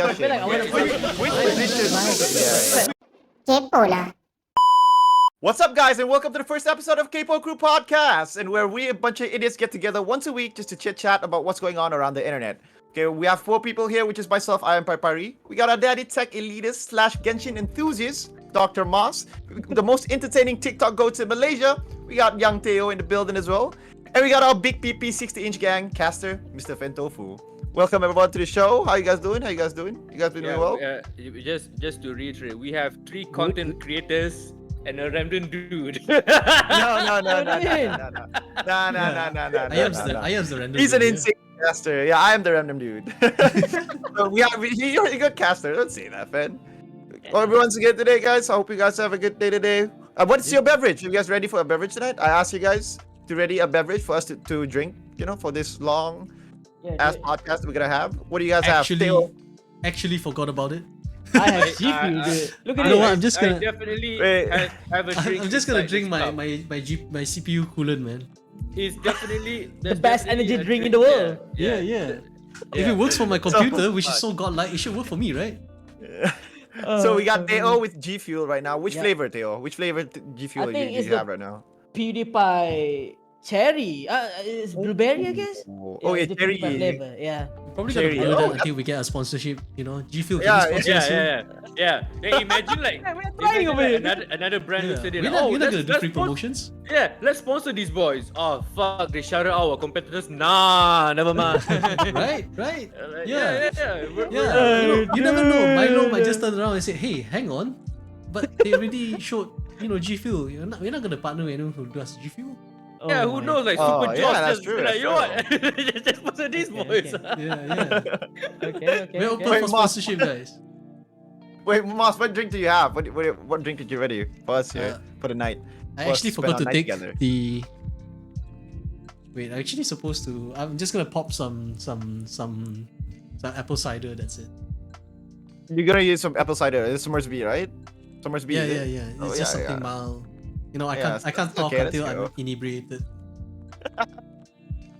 podcast feel like I wanna Which position? Kaypoh. What's up, guys, and welcome to the first episode of Kaypoh Krew Podcast, and where we, a bunch of idiots, get together once a week just to chit-chat about what's going on around the internet. Okay, we have 4 people here, which is myself, AYAMPARIPARI. We got our daddy tech elitist / Genshin enthusiast, DOCTORMOSS, the most entertaining TikTok goats in Malaysia. We got young Theo in the building as well. And we got our big PP 60-inch gang, caster, Mr. FENTOFU. Welcome everyone to the show. How you guys doing? You guys been doing well? Just to reiterate, we have 3 content creators and a random dude. No. I am the random. He's an dude, insane caster. Yeah, I am the random dude. So you're a good caster. Don't say that, man. Well, everyone's good today, guys. I hope you guys have a good day today. What's your beverage? You guys ready for a beverage tonight? I asked you guys to ready a beverage for us to drink. You know, for this long ass podcast we're gonna have. What do you guys have? Actually forgot about it. I have G Fuel, dude. Look at You know it. what? I'm just I gonna. definitely Wait. have a drink. I'm just gonna inside drink this my cup. my CPU coolant, man. It's definitely The best energy drink in the world. Yeah. If it works for my computer, which is so godlike, it should work for me, right? So we got Theo with G Fuel right now. Which Yeah. flavor, Theo? Which flavor G Fuel I do think you it's have the- right now? PewDiePie cherry. It's blueberry, I guess. Oh, yeah, it's the cherry. PewDiePie flavor. Yeah. Probably Cherry. gonna order Oh, that until we get a sponsorship. You know, G Fuel. Yeah, Can you sponsor us soon? Yeah. Hey, imagine like, we're trying over here. another brand looks at it. We're Like, not gonna do let's free promotions. Yeah, let's sponsor these boys. Oh fuck, they shouted out our competitors. Nah, never mind. Right. Yeah. You never know. Milo might just turn around and say, "Hey, hang on," but they already showed, G Fuel. We're not gonna partner with anyone who does G Fuel. Yeah, who knows? Like Super yeah, Josh that's just true, be like, that's you know what? Just sponsor these boys. Yeah. Okay. We're open Wait, for Moss. sponsorship, guys. Wait, Moss, what drink do you have? What drink did you ready for us here for the night? I For us actually spend forgot our to night take together. the. Wait, I actually supposed to. I'm just gonna pop some apple cider. That's it. You're gonna use some apple cider. It's Somersby, right? Somersby. Yeah. is it? It's Oh, just yeah, something yeah. mild. I Yeah, can't that's talk okay, let's until go. I'm inebriated.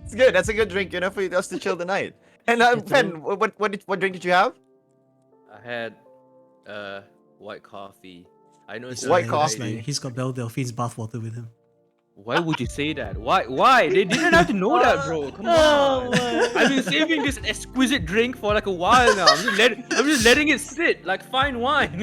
It's good. That's a good drink, for us to chill the night. And Fen, what drink did you have? I had white coffee. I know it's White a coffee. lady. He's got Belle Delphine's bathwater with him. Why would you say that? Why? They didn't have to know that, bro. Come on. I've been saving this exquisite drink for like a while now. I'm just letting it sit like fine wine.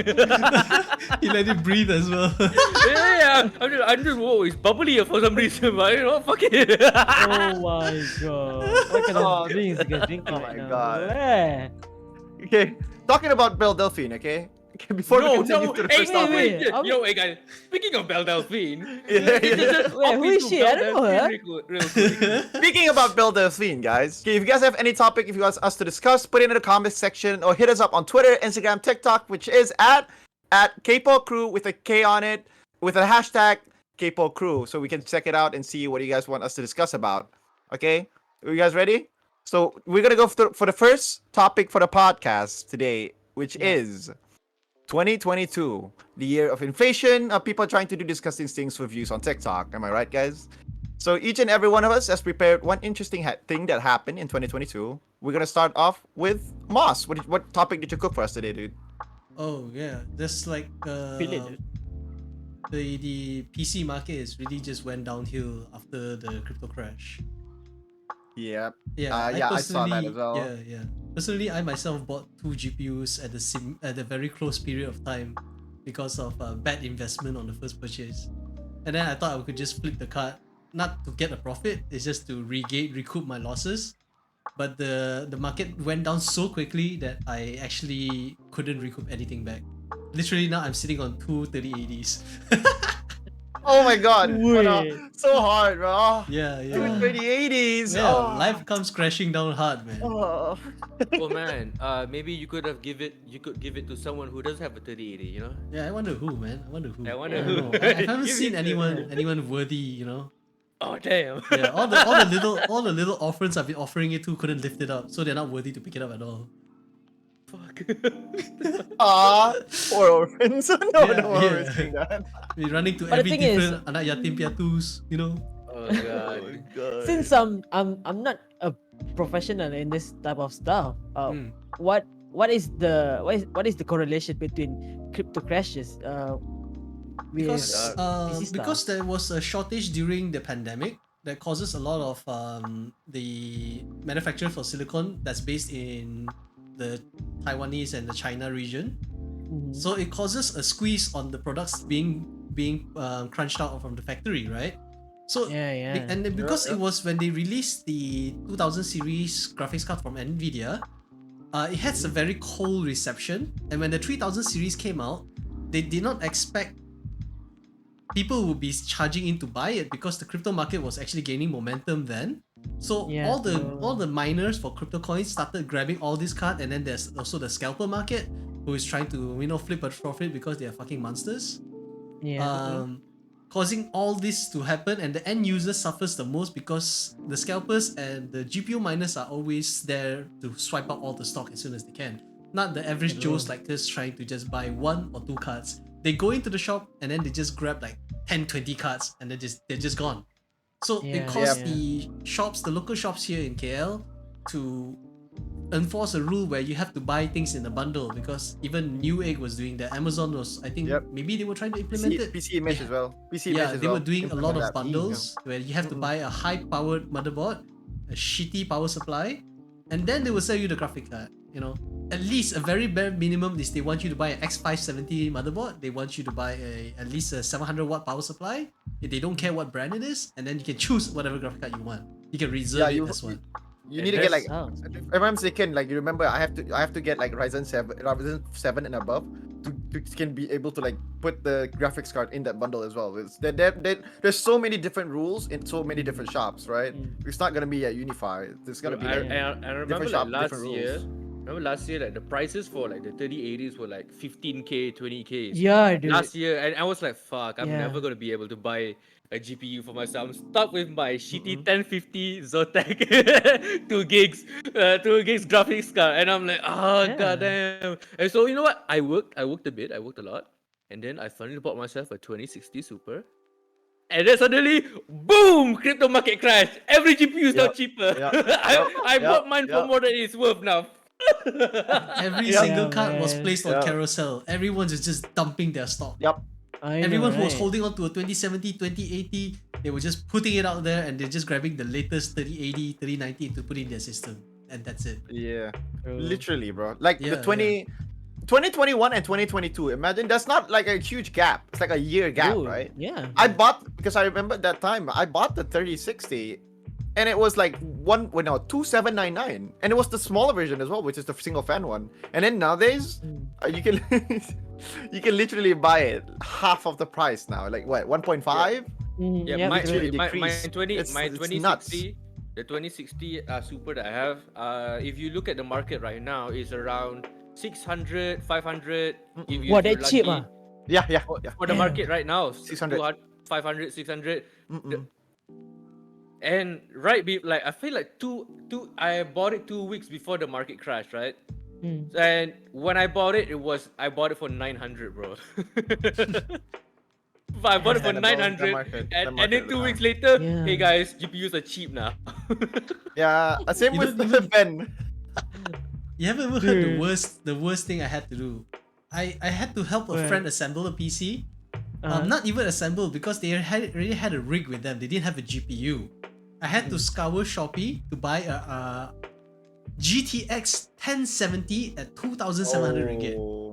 He let it breathe as well. yeah. I'm just whoa, it's bubbly for some reason, but fuck it. Oh my god. What kind of drinks you guys drinking Oh right my now? God. Yeah. Okay, talking about Belle Delphine, okay? Before we continue to the first topic. wait. Hey, guys. Speaking of Belle Delphine. Yeah. Wait, who is she? I don't know her. Real quick. Speaking about Belle Delphine, guys, okay, if you guys have any topic, if you want us to discuss, put it in the comments section or hit us up on Twitter, Instagram, TikTok, which is at Kaypoh Krew with a K on it, with a hashtag Kaypoh Krew, so we can check it out and see what you guys want us to discuss about. Okay, are you guys ready? So we're gonna go for the first topic for the podcast today, which is 2022, the year of inflation, of people trying to do disgusting things for views on TikTok. Am I right, guys? So each and every one of us has prepared one interesting thing that happened in 2022. We're gonna start off with Moss. What topic did you cook for us today, dude? Oh yeah, that's like Feel it, dude. the PC market is really just went downhill after the crypto crash. Yeah. Yeah, I saw that as well. Yeah. Personally, I myself bought 2 GPUs at a very close period of time because of bad investment on the first purchase. And then I thought I could just flip the card, not to get a profit, it's just to recoup my losses. But the market went down so quickly that I actually couldn't recoup anything back. Literally now I'm sitting on 2 3080s. Oh my god. Wait. So hard, bro. Yeah. 2080s. Yeah, Oh. life comes crashing down hard, man. Oh. Oh man, maybe you could give it to someone who doesn't have a 3080, you know? Yeah, I wonder who, man. I wonder who. I wonder don't who. know. I haven't Give seen it to- anyone worthy, Oh damn. Yeah, all the little orphans I've been offering it to couldn't lift it up, so they're not worthy to pick it up at all. Fuck. Poor orphans. no Yeah, one yeah. is doing that. We're running to But the every thing is- different anak yatim piatus, Oh god. God. Since I'm not a professional in this type of stuff, Mm. what what is the correlation between crypto crashes with PC Because stuff? there was a shortage during the pandemic that causes a lot of the manufacturer for silicon that's based in the Taiwanese and the China region. Mhm. So it causes a squeeze on the products being crunched out from the factory, right? So Yeah. and then because Yeah. it was when they released the 2000 series graphics card from Nvidia, it has a very cold reception. And when the 3000 series came out, they did not expect people would be charging in to buy it because the crypto market was actually gaining momentum then. So Yeah, all the true. all the miners for crypto coins started grabbing all this card, and then there's also the scalper market who is trying to flip a profit because they are fucking monsters. Yeah. Causing all this to happen, and the end user suffers the most because the scalpers and the GPU miners are always there to swipe out all the stock as soon as they can. Not the average Joes like us trying to just buy 1 or 2 cards. They go into the shop and then they just grab like 10, 20 cards and they're just gone. So it Yeah, caused yeah. the local shops here in KL to enforce a rule where you have to buy things in a bundle, because even Newegg was doing that. Amazon was, I think, Yep. maybe they were trying to implement it. PC image as well. PC image Yeah, as they well. were doing a lot Implement of that. bundles where you have to buy a high-powered motherboard, a shitty power supply, and then they will sell you the graphic card. At least a very bare minimum is they want you to buy an X570 motherboard. They want you to buy at least a 700-watt power supply. If they don't care what brand it is, and then you can choose whatever graphic card you want. You can reserve it as one. You And need to get like, that's- if I'm mistaken, like you remember, I have to get like Ryzen 7 and above to can be able to like put the graphics card in that bundle as well. There's so many different rules in so many different shops, right? It's not gonna be a unified. There's gonna be I, like, I remember like shop, last different year. rules. Remember last year, like the prices for like the 3080s were like 15k, 20k. Yeah, dude. Last year, and I was like, "Fuck, I'm Yeah. never gonna be able to buy a GPU for myself. I'm stuck with my shitty 1050 Zotac 2 gigs, 2 gigs graphics card." And I'm like, "Oh Yeah. goddamn!" And so you know what? I worked a bit. I worked a lot, and then I finally bought myself a 2060 Super. And then suddenly, boom! Crypto market crash. Every GPU is now Yep, cheaper. yep, I yep, bought mine for yep. more than it's worth now. Every Yeah, single card was man. placed on Yeah. Carousel. Everyone's just dumping their stock. Yep. I Everyone know, who was right? holding on to a 2070, 2080, they were just putting it out there and they're just grabbing the latest 3080, 3090 to put in their system. And that's it. Yeah. True. Literally, bro. Like Yeah, the 2021 and 2022. Imagine that's not like a huge gap. It's like a year gap, Dude, right? Yeah. I bought, because I remember that time I bought the 3060 and it was like 2799, and it was the smaller version as well, which is the single fan one. And then nowadays you can you can literally buy it half of the price now, like what, 1.5? Mhm, Yeah, yeah, my, it's really my decreased. 2060, the 2060 Super that I have, if you look at the market right now, is around 600, 500. If What, you're that cheap, lucky. Yeah. For the Damn. market right now, 600. 200, 500, 600. Mm-mm. And like I feel like I bought it 2 weeks before the market crashed, right? Mm. And when I bought it, I bought it for 900, bro. But I bought it for Understandable, 900, the and market then at 2 the weeks time. later, Yeah. hey guys, GPUs are cheap now. Yeah, same with Even- Ben. You haven't ever heard Dude. the worst thing I had to do. I had to help a What? friend assemble a PC. Uh-huh. Not even assemble, because they already had a rig with them. They didn't have a GPU. I had to scour Shopee to buy a GTX 1070 at 2,700 ringgit. Oh.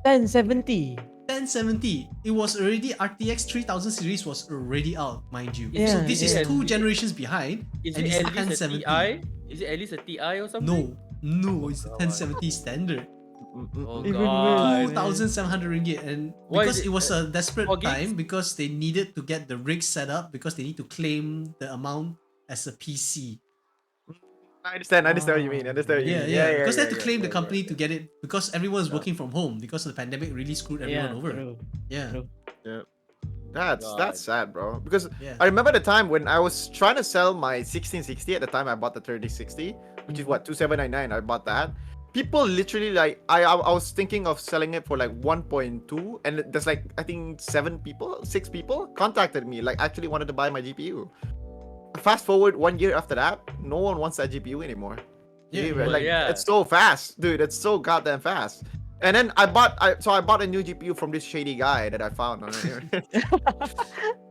1070. 1070. It was already RTX 3000 series was already out, mind you. So Yeah, this yeah. is 2 generations behind. Is and it it's at least a 1070. TI? Is it at least a TI or something? No, it's 1070 standard. Oh Even god. worse. 2,700 ringgit, and Why because is it was a desperate 4 gigs? time, because they needed to get the rig set up, because they need to claim the amount as a PC. I understand what you mean. Yeah, because they had to claim the yeah, company yeah. to get it, because everyone was working from home because the pandemic really screwed everyone Yeah, over. true. Yeah. True. That's God. sad, bro. Because Yeah. I remember the time when I was trying to sell my 1660. At the time, I bought the 3060, which is what, 2799. I bought that. People literally like I was thinking of selling it for like 1.2, and there's like I think 6 people contacted me, like actually wanted to buy my GPU. Fast forward 1 year after that, no one wants that GPU anymore. Yeah, Like yeah. it's so fast, dude. It's so goddamn fast. And then I bought a new GPU from this shady guy that I found on here.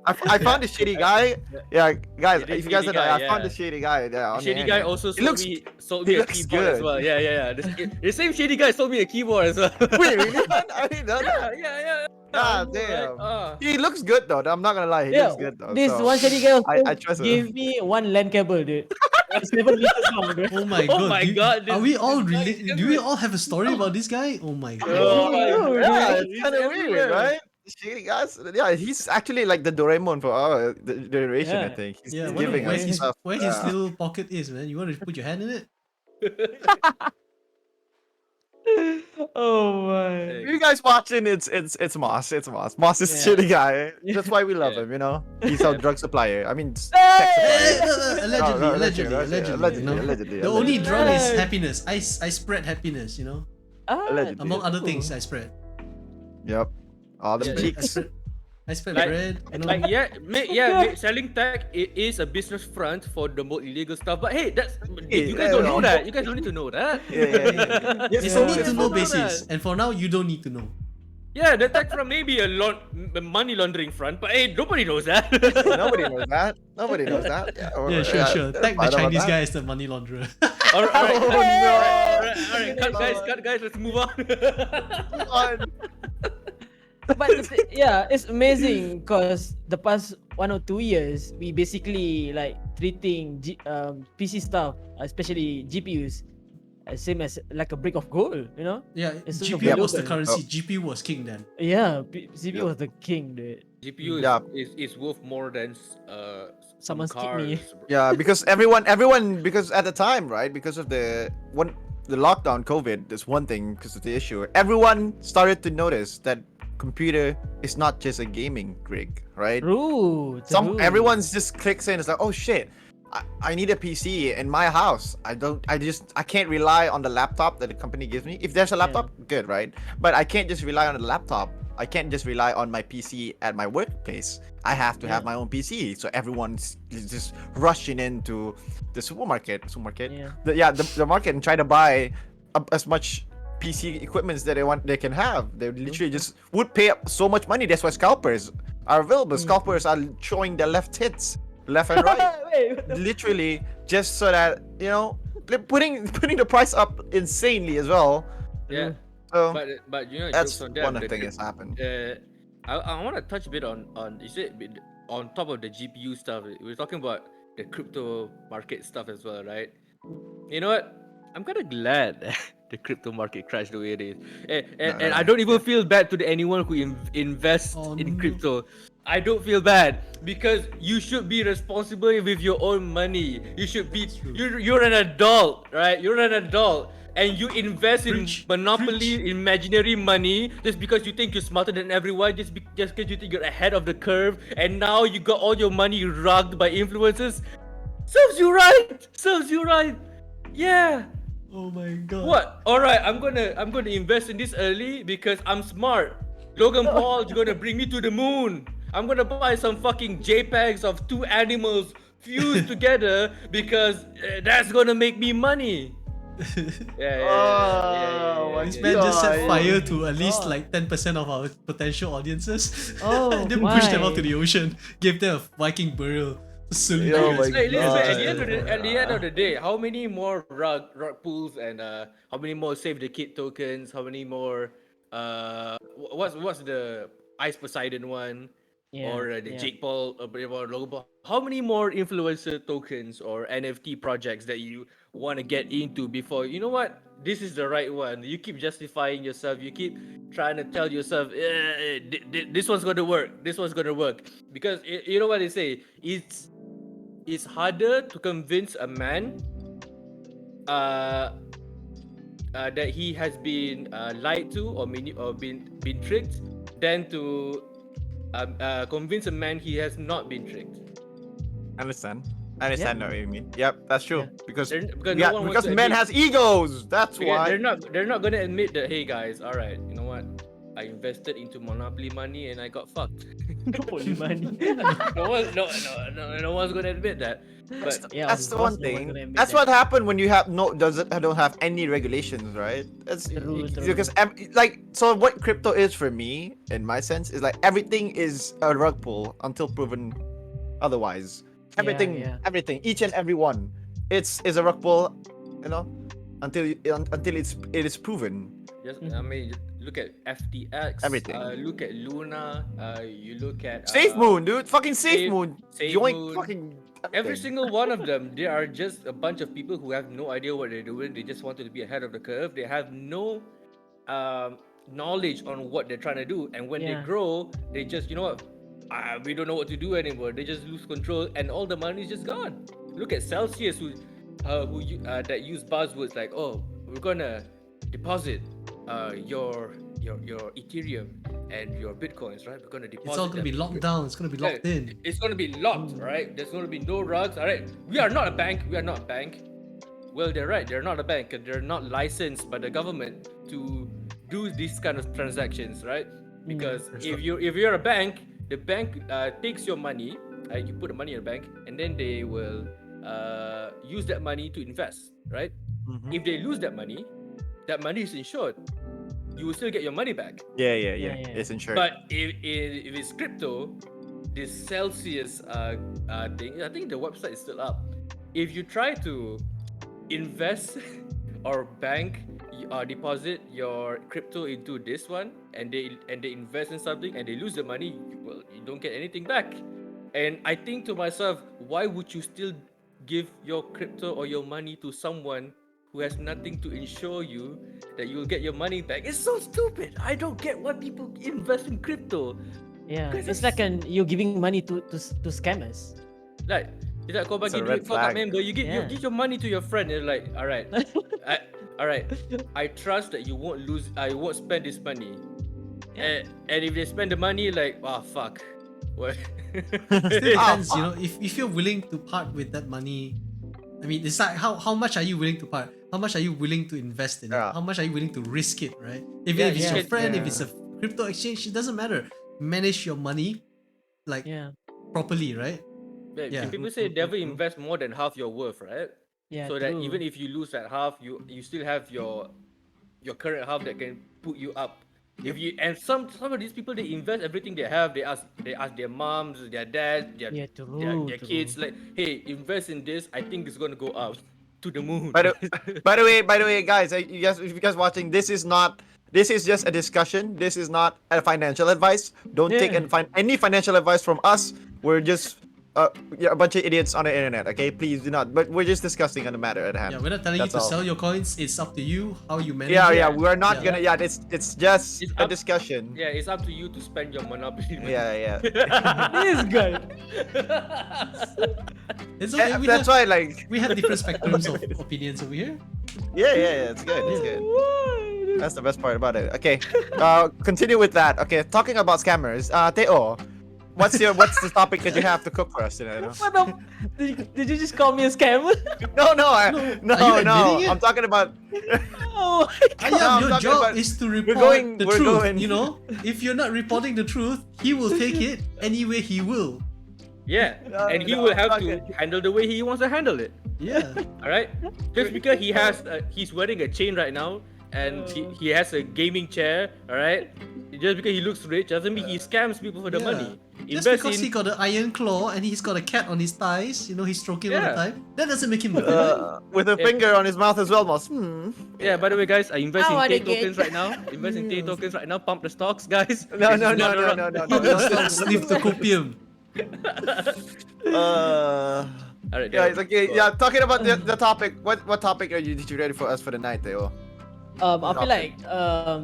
I found this shady guy. Yeah, guys, This if you guys shady don't know, guy, I found yeah. this shady guy. Yeah, on the Shady guy internet. also It sold looks- sold he me a looks keyboard as good. well. Yeah. The same shady guy sold me a keyboard as well. Wait, really? I didn't know that. yeah. God damn. He looks good though. I'm not gonna lie. He looks good though. This so one shady guy also I trust him. gave me one LAN cable, dude. It's 7 meters long, dude. Oh my Oh god. my do you- God, Are this- we all this guy is related? Do we all have a story about this guy? Oh my god. Oh my Oh, God. Yeah, He's it's kind of weird, everywhere. right? Shady guys. Yeah, he's actually like the Doraemon for our generation. I Yeah. think he's Yeah, I he's wonder giving where us his stuff. where his Yeah. little pocket is, man. You want to put your hand in it? Oh my. If you guys watching, it's Moss. It's Moss. Moss is Yeah. shitty guy. That's why we love Yeah. him. You know, he's our drug supplier. I mean, tech Hey! supplier. Allegedly, No, allegedly, you know? allegedly. The only drug is Hey. happiness. I spread happiness, you know. Allegedly. Among other Ooh. things, I spread. Yep. All the Yeah. cheeks. I spread Like- bread. You know. Like selling tech it is a business front for the more illegal stuff. But hey, that's you guys don't know that. You guys don't need to know that. Yeah. It's Yeah. a need to know Yeah. basis, and for now, you don't need to know. Yeah, the tech front may be a money laundering front, but hey, nobody knows that. Nobody knows that. Nobody knows that. Yeah, sure. Tag the Chinese guy as the money launderer. Alright, Oh, alright, cut guys, let's move on. But yeah, it's amazing because the past 1 or 2 years, we basically like treating PC stuff, especially GPUs, same as like a brick of gold, you know? Yeah, It's GPU so was the global. currency. GPU was king then. Yeah, CPU was the king, dude. GPU Yeah. is worth more than some Someone's kicked me. cars. Yeah, because everyone, because at the time, right? Because of the lockdown, COVID, there's one thing because of the issue. Everyone started to notice that computer is not just a gaming rig, right? True. Everyone's just clicks in. It's like, oh shit, I need a PC in my house. I can't rely on the laptop that the company gives me. If there's a laptop, good, right? But I can't just rely on the laptop. I can't just rely on my PC at my workplace. I have to have my own PC. So everyone's just rushing into the supermarket. Yeah. The market and try to buy as much PC equipments that they can have. They literally just would pay up so much money. That's why scalpers are available. Scalpers are showing their left hits, left and right, Wait, literally just so that they're putting the price up insanely as well. Yeah, So but you know, that's jokes on them, one of the the things that's happened. I want to touch a bit on is it on top of the GPU stuff. We're talking about the crypto market stuff as well, right? You know what? I'm kind of glad that the crypto market crashed the way it is, and I don't even feel bad to anyone who invests Oh, in no. crypto. I don't feel bad because you should be responsible with your own money. You should be. You're an adult, right? You're an adult. And you invest in monopoly, imaginary money just because you think you're smarter than everyone, just because you think you're ahead of the curve, and now you got all your money rugged by influencers. Serves you right. Yeah. Oh my god. What? All right. I'm gonna invest in this early because I'm smart. Logan Paul is gonna bring me to the moon. I'm gonna buy some fucking JPEGs of 2 animals fused together because that's gonna make me money. Yeah. This man just set God. fire to at least like 10% of our potential audiences. Oh, and then pushed them my. out to the ocean. Gave them a Viking burial. Salute Oh you my guys. Hey, listen, God. at the end of the day, how many more rug pools and how many more save the kid tokens? How many more what's the Ice Poseidon one? Yeah, Or the yeah. Jake Paul or Logan Paul? How many more influencer tokens or NFT projects that you want to get into before you know what? This is the right one. You keep justifying yourself. You keep trying to tell yourself, this one's gonna work. This one's gonna work because you know what they say. It's harder to convince a man that he has been lied to or been tricked than to convince a man he has not been tricked. I understand what you mean. Yep, that's true. Yeah. Because Because no one wants because to men admit- has egos. That's Because why. they're not gonna admit that. Hey guys, all right, you know what? I invested into monopoly money and I got fucked. Holy money. No one's gonna admit that. But Yeah, That's of the one course no one's thing. gonna admit That's that. what happened when you have don't have any regulations, right? That's True, true. because like, so what crypto is for me, in my sense, is like everything is a rug pull until proven otherwise. Yeah. Everything, each and every one, is a rug pull, you know, until it is proven. just I mean, look at FTX. Everything. Look at Luna. You look at Safe Moon, dude, fucking Safe Moon, Safe joint, Moon. fucking Every everything. single one of them, they are just a bunch of people who have no idea what they're doing. They just wanted to be ahead of the curve. They have no knowledge on what they're trying to do. And when they Yeah. grow, they just, you know what, we don't know what to do anymore. They just lose control and all the money is just gone. Look at Celsius, that use buzzwords like, oh, we're gonna deposit your Ethereum and your Bitcoins, right? We're gonna deposit. It's all gonna be them. locked down. It's gonna be locked in. It's gonna be locked, right? There's gonna be no rugs, all right? We are not a bank. We are not a bank. Well, they're right. They're not a bank, and they're not licensed by the government to do these kind of transactions, right? Because if you're a bank, the bank takes your money, you put the money in a bank, and then they will use that money to invest, right? Mhm. If they lose that money is insured. You will still get your money back. Yeah. Yeah. It's insured. But if it's crypto, this Celsius thing, I think the website is still up. If you try to invest or bank deposit your crypto into this one, and they invest in something and they lose the money, well, you don't get anything back. And I think to myself, why would you still give your crypto or your money to someone who has nothing to ensure you that you'll get your money back? It's so stupid. I don't get why people invest in crypto. Yeah. Because It's like you're giving money to scammers. Like, it's like kau It's a bagi red duit kau kat flag. member, you give your money to your friend, and like, alright, I trust that you won't spend this money. And if they spend the money, like, fuck. What? Still depends, you know, if you're willing to part with that money. I mean, it's like how much are you willing to part? How much are you willing to invest in it? Yeah. How much are you willing to risk it, right? If Yeah, it's your yeah. friend, if Yeah. it's a crypto exchange, it doesn't matter. Manage your money like Yeah. properly, right? Yeah, Yeah. people say never invest more than half your worth, right? Yeah. So that true. even if you lose that half, you still have your current half that can put you up. If you and some of these people, they invest everything they have. They ask their moms, their dads, their true. kids, like, hey, invest in this. I think it's gonna go up to the moon. By the way, guys, if you guys watching, this is just a discussion. This is not a financial advice. Don't take Yeah. any financial advice from us. We're just a bunch of idiots on the internet. Okay, please do not. But we're just discussing on the matter at hand. Yeah, we're not telling That's you to all. sell your coins. It's up to you how you manage Yeah, it. we're not Yeah. gonna. Yeah, it's just It's a up- discussion. Yeah, it's up to you to spend your monopoly. money. Yeah. This guy. It's okay. That's why, like, We have different spectrums of opinions over here. yeah. It's good. It's good. That's the best part about it. Okay, continue with that. Okay, talking about scammers. Teo, what's the topic that you have to cook for us today? No, What the? Did you just call me a scammer? no, Are you admitting it? I'm talking about. Oh. Ayam, I'm your talking job about- is to report going- the we're truth. going. You know, if you're not reporting the truth, he will take it anyway. He will. Yeah, No, and he no, will have fuck to it. handle the way he wants to handle it. Yeah. All right, just because he's wearing a chain right now and he has a gaming chair. All right, just because he looks rich doesn't mean he scams people for the Yeah. money. Just because he got an iron claw and he's got a cat on his thighs, you know, he's stroking all the Yeah. time. That doesn't make him a villain. With a Yeah. finger on his mouth as well, Moss. Yeah, by the way, guys, I invest I in wanna Tay get- tokens right now. Invest in Tay tokens right now. Pump the stocks, guys. No. Let's not sniff the copium. Alright, Guys, okay, yeah. Talking about the topic. What topic did you ready for us for the night, Teo? I feel like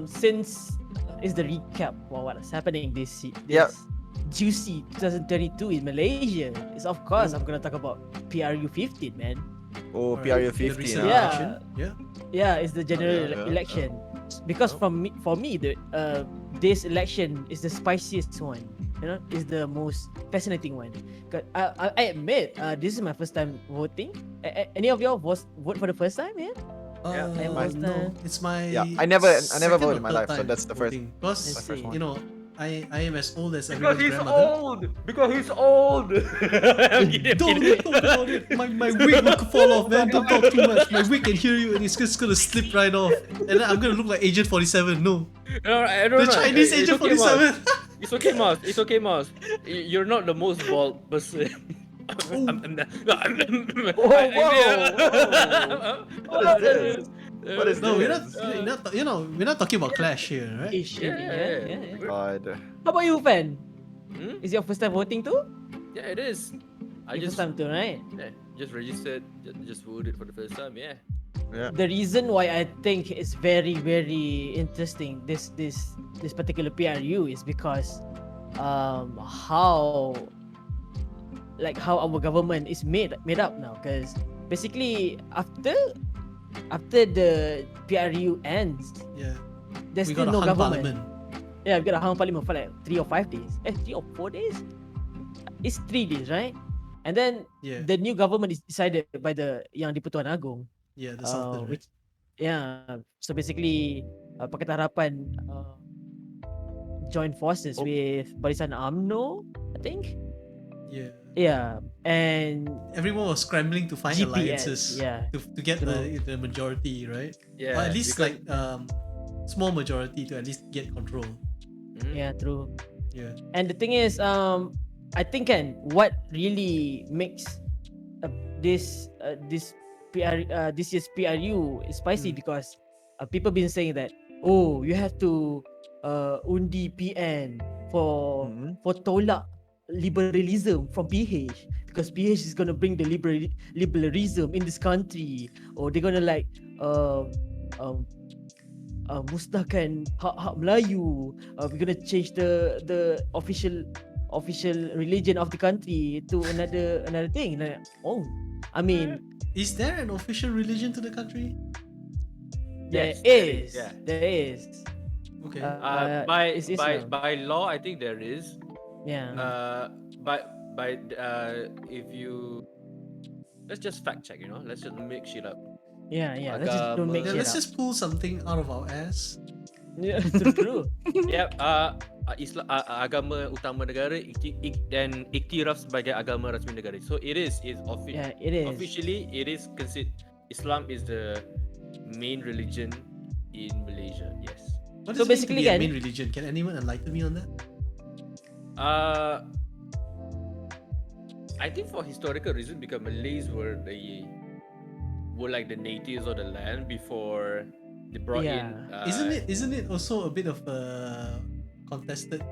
since it's the recap of what's happening this Yep. juicy 2022 in Malaysia, is of course I'm gonna talk about PRU 15, man. Oh, Alright, PRU the 15. recent Yeah. election. Yeah. Yeah, it's the general yeah. election. Because for me, this election is the spiciest one. You know, is the most fascinating one. 'Cause I admit, this is my first time voting. Any of y'all vote for the first time, yeah? I My- was No, it's my Yeah, I never second voted in or my third life, so time that's the first- voting. Because I see. you know, I am as old as Because everyone's he's grandmother. old. Because he's old. I'm kidding, I'm Don't kidding. talk about it. My wig will fall off, man. Don't talk too much. My wig can hear you, and it's just gonna slip right off, and then I'm gonna look like Agent 47. No, No, I don't the know. Chinese It's Agent okay, Moss. 47. It's okay, Moss. It's okay, Moss. You're not the most bald person. What is this? What is No, this? we're not talking about Clash here, right? Yeah. God. How about you, Fan? Hmm? Is your first time voting too? Yeah, it is. I Your just first time too, right? just registered, just voted for the first time. Yeah. Yeah. The reason why I think it's very interesting this particular PRU is because how our government is made up now, because basically after the PRU ends, Yeah, there's we still got a no hung government. parliament. Yeah, we got a hung parliament for like 3 or 5 days. 3 or 4 days? It's 3 days, right? And then Yeah, the new government is decided by the Yang di-Pertuan Agong. yeah, the Sultan, right? Which, yeah, so basically Pakatan Harapan join forces with Barisan UMNO, I think. Yeah, Yeah, and everyone was scrambling to find GPS, alliances. yeah. To get the majority, right? Yeah. Or at least because- like small majority to at least get control. Mhm. yeah, true. Yeah, And the thing is, I think what really makes this year's PRU is spicy because people been saying that, oh, you have to undi PN for tolak liberalism from PH, because PH is gonna bring the liberalism in this country, or they're gonna like musnahkan hak Melayu. We're gonna change the official religion of the country to another thing. Like, oh, I mean, is there an official religion to the country? there Yes, there is, is, yeah. there is. Okay. It's Islam. By law, I think there is. Yeah. By if you let's just fact check, let's just make shit up. Yeah. Let's just don't make Yeah, shit let's up. just pull something out of our ass. Yeah, true. Yep. Islam agama utama negara dan iktiraf sebagai agama rasmi negara. So it is Yeah, it is. officially it is considered Islam is the main religion in Malaysia. Yes. What So does it mean to basically be a kan- main religion? Can anyone enlighten me on that? I think for historical reasons because Malays were like the natives of the land before they brought Yeah. in. Isn't it also a bit of a contested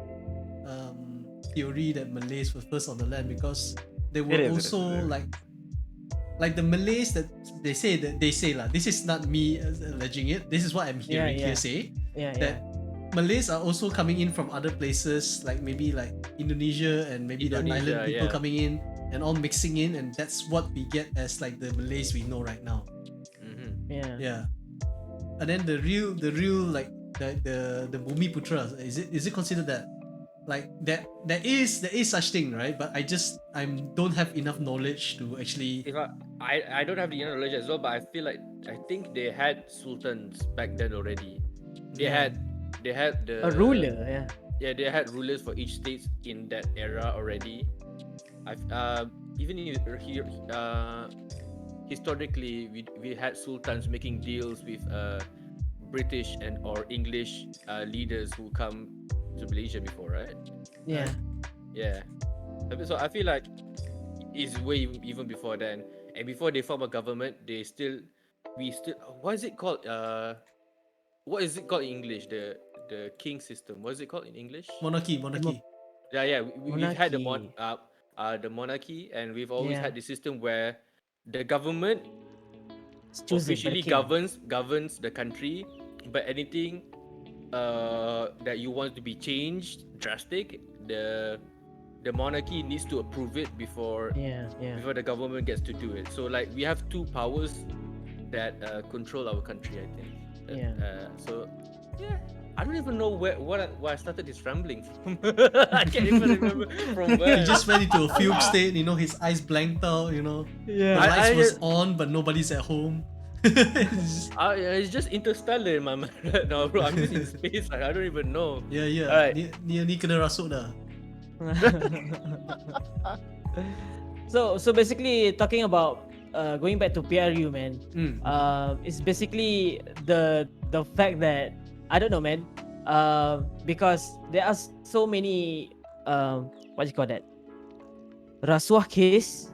theory that Malays were first on the land, because they were It is, also like the Malays that they say lah. This is not me alleging it. This is what I'm hearing Yeah. hearsay. Yeah. That Malays are also coming in from other places, like maybe like Indonesia and maybe the Indonesia, island people yeah. coming in and all mixing in, and that's what we get as like the Malays we know right now. Yeah. Yeah. And then the real like the Bumi Putra, is it considered that? Like that there is such thing, right? But I don't have enough knowledge to actually. If I don't have the knowledge as well, but I feel like I think they had sultans back then already. They had the A ruler, yeah. Yeah, they had rulers for each state in that era already. Even here historically we had sultans making deals with British and or English leaders who come to Malaysia before, right? Yeah. Yeah. So I feel like it's way even before then. And before they form a government, we still what is it called? What is it called in English? The king system. What is it called in English? Monarchy. Yeah. We've had the Monarchy. monarchy, and we've always Yeah. had the system where the government It's chosen by officially the king. governs the country, but anything that you want to be changed drastic, the monarchy needs to approve it before Yeah. the government gets to do it. So like we have two powers that control our country, I think. Yeah. So yeah, I don't even know where I started this rambling from. I can't even remember from where. He just went into a fugue state. His eyes blanked out. The Yeah. I lights was just- on, but nobody's at home. It's just interstellar in my mind right now, bro. I'm just in space. Like, I don't even know. Yeah, yeah. Alright. Ni kena rasuk dah. So basically talking about going back to PRU, man. It's basically the fact that I don't know, man. Because there are so many what do you call that? Rasuah cases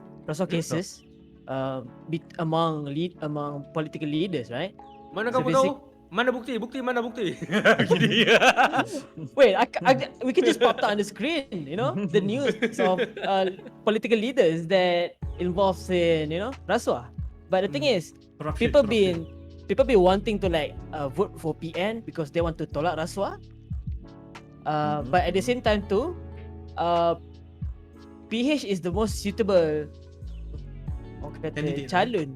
among political leaders, right? Mana So kamu tahu? Mana bukti? Mana bukti? Gini. Wait, we can just pop that on the screen, you know, the news of political leaders that involves in, you know, rasuah. But the thing is, people been wanting to like vote for PN because they want to tolak rasuah. But at the same time too, PH is the most suitable Candidate, calon,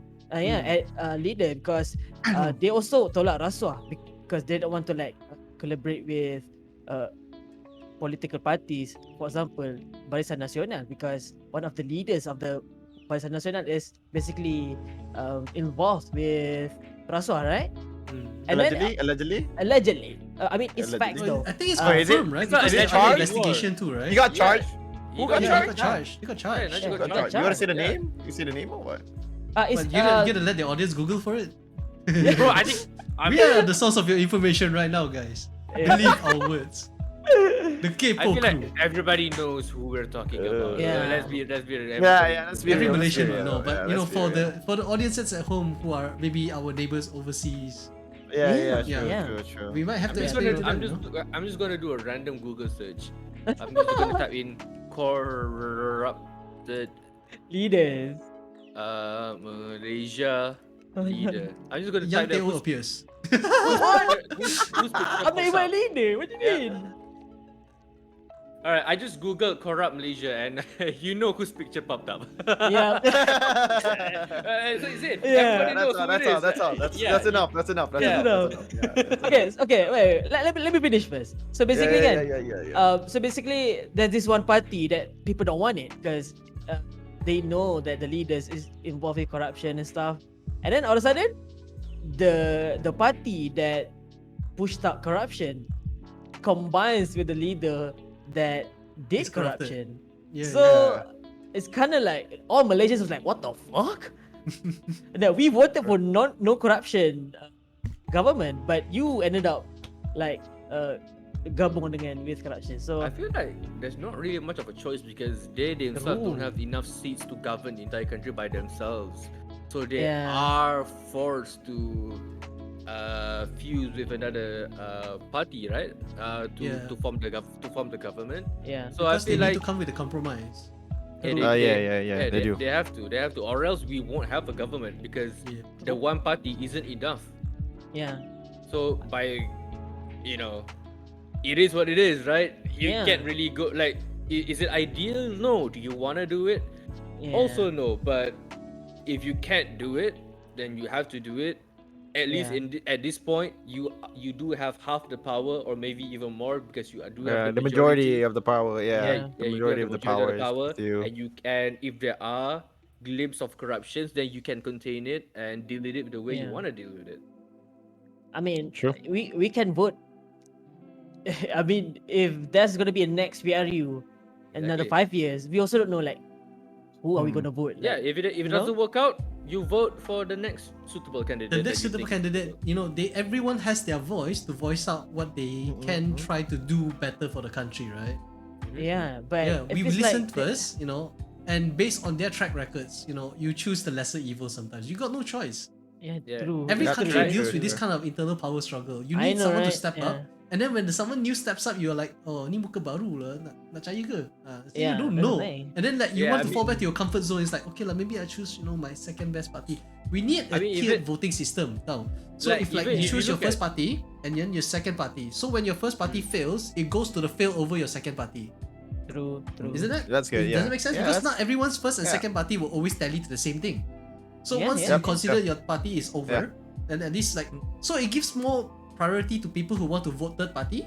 leader because they also tolak rasuah because they don't want to like collaborate with political parties. For example, Barisan Nasional, because one of the leaders of the Barisan Nasional is basically involved with rasuah, right? And Allegedly. I mean, it's facts though. I think it's is it- confirmed, right? it's not- Because it's there's under charged? investigation too, right? He got charged. Who got Yeah, charged? he got charged. He got charged. Yeah, You got got charged. You charged. wanna say the Yeah. name? You see the name or what? It's But you gotta let the audience Google for it. Bro, I think We are the source of your information right now, guys. Believe our words. The I Kaypoh feel like Krew. everybody knows who we're talking about. Yeah. So let's be Let's be Every real, let's Malaysian be will know, real. but Yeah, you know, let's be for the audiences at home who are maybe our neighbors overseas, Yeah, Yeah. true. we might have to I'm just, explain to gonna, them. you know? I'm just gonna do a random Google search. I'm just gonna type in corrupted leaders. Malaysia leader. I'm just gonna Young type that. Teo appears. Who's I'm not even a leader. What do you Yeah. mean? Alright, I just googled corrupt Malaysia and you know whose picture popped up. Yeah. So is it? Yeah, Everybody knows who it is. That's all. Yeah. That's enough. That's enough. Yeah. Okay. Wait. Let me finish first. So basically, Yeah. so basically, there's this one party that people don't want it because they know that the leaders is involved in corruption and stuff, and then all of a sudden, the party that pushed out corruption combines with the leader that did He's corrupted. corruption. Yeah, So it's kind of like all Malaysians was like, what the fuck? That we voted for no corruption government, but you ended up like gabung dengan with corruption. So I feel like there's not really much of a choice because they themselves don't True. have enough seats to govern the entire country by themselves. So they Yeah. are forced to fuse with another party, right? To form the government. yeah. So because I feel they need like to come with a compromise. Yeah, they do. They have to, or else we won't have a government because Yeah. the one party isn't enough. Yeah. So it is what it is, right? You Yeah. can't really go like, is it ideal? No. Do you want to do it? Yeah. Also no. But if you can't do it, then you have to do it. At least Yeah. at this point, you do have half the power, or maybe even more, because you do have The majority of the power. Yeah. The you do majority have of the power is with you. and if there are glimpses of corruptions, then you can contain it and deal with it the way you Yeah. want to deal with it. I mean, Sure. we can vote. I mean, if there's gonna be a next PRU in another Exactly. 5 years, we also don't know like who are we gonna vote. Yeah, Like, if it you know? doesn't work out, you vote for the next suitable candidate. The that next you suitable think- candidate, everyone has their voice to voice out what they can try to do better for the country, right? yeah, but Yeah, it we feels listened like first, and based on their track records, you choose the lesser evil sometimes. You got no choice. Yeah, Yeah. true. Every That's country right. deals with True, this true. kind of internal power struggle. You I need know, someone to right? step up. And then when someone new steps up, you're like, oh, ni muka baru lah, nak percaya ke? So Yeah, you don't that's know. the thing. And then like you Yeah, want I to fall mean- back to your comfort zone. It's like, okay lah, maybe I choose, my second best party. We need a I mean, tiered even- voting system, tau. So Like, if even you if choose you your look first party and then your second party. So when your first party fails, it goes to the fail over your second party. True. Isn't that? That's good, Does yeah. it make sense? Yeah, Because that's- not everyone's first and yeah. second party will always tally to the same thing. So Yeah, once yeah. you consider your party is over, Yeah. then at least so it gives more priority to people who want to vote third party.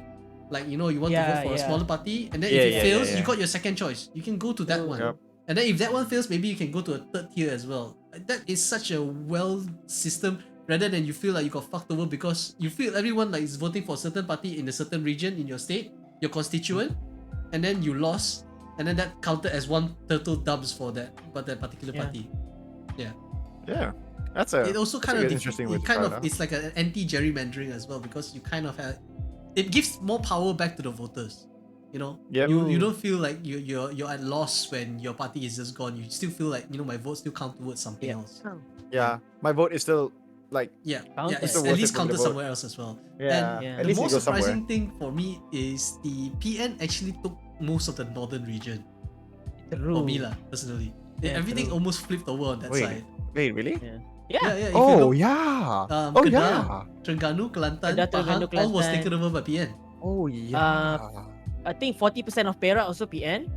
Like you want to Yeah, vote for a yeah. smaller party, and then Yeah, if it yeah, fails, yeah, you yeah. got your second choice. You can go to that True. one. Yep. And then if that one fails, maybe you can go to a third tier as well. That is such a well system rather than you feel like you got fucked over because you feel everyone like is voting for a certain party in a certain region in your state, your constituent, and then you lost, and then that counted as one turtle dubs for that particular Yeah. party. Yeah. Yeah, that's a. It also that's kind a of good interesting way it to kind start, of huh? it's like an anti-gerrymandering as well because you kind of have it gives more power back to the voters. You know, Yep. you don't feel like you're at loss when your party is just gone. You still feel like my vote still count towards something Yeah. else. Yeah, my vote is still like. Yeah, Counted. it's Still at worth least it for me to counted vote. somewhere else as well. Yeah, And Yeah. at the least most you go somewhere. surprising thing for me is the PN actually took most of the northern region True. for me lah, personally. Yeah, Everything true. almost flipped over on that Wait. side. Wait, really? Yeah. Yeah, Yeah. yeah. If you Oh look, yeah. um, Oh Kedah, yeah. Terengganu, Kelantan, Kedah, Pahang, Terengganu, all was Kelantan. taken over by PN. Oh yeah. I think 40% of Perak also PN.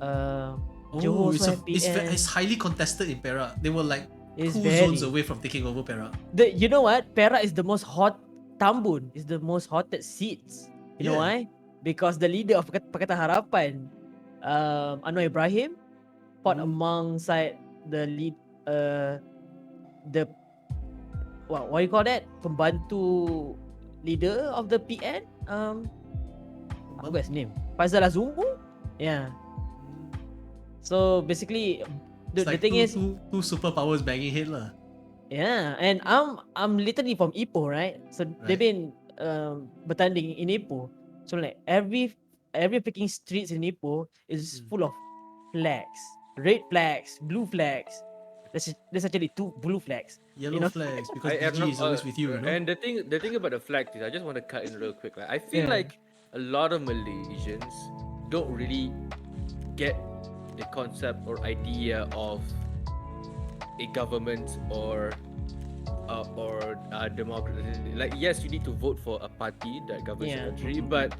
Johor it's, also have PN. it's highly contested in Perak. They were like It's 2 very. zones away from taking over Perak. You know what? Perak is the most hot. Tambun is the most hottest seats. You know Yeah. why? Because the leader of Pakatan Harapan, Anwar Ibrahim, fought alongside the lead, the what you call that? Pembantu leader of the PN. What's his name? Faisal Azumu. Yeah. So basically, It's the like thing is, two superpowers banging head lah. yeah, and I'm literally from Ipoh, right? So they've Right. been bertanding in Ipoh. So like every freaking streets in Ipoh is full of flags, red flags, blue flags. There's actually 2 blue flags. Yellow know? flags because I BG is always with you, you know? And the thing about the flag is, I just want to cut in real quick. Like, I feel Yeah. like a lot of Malaysians don't really get the concept or idea of a government or democracy. Like, yes, you need to vote for a party that governs Yeah. the country, but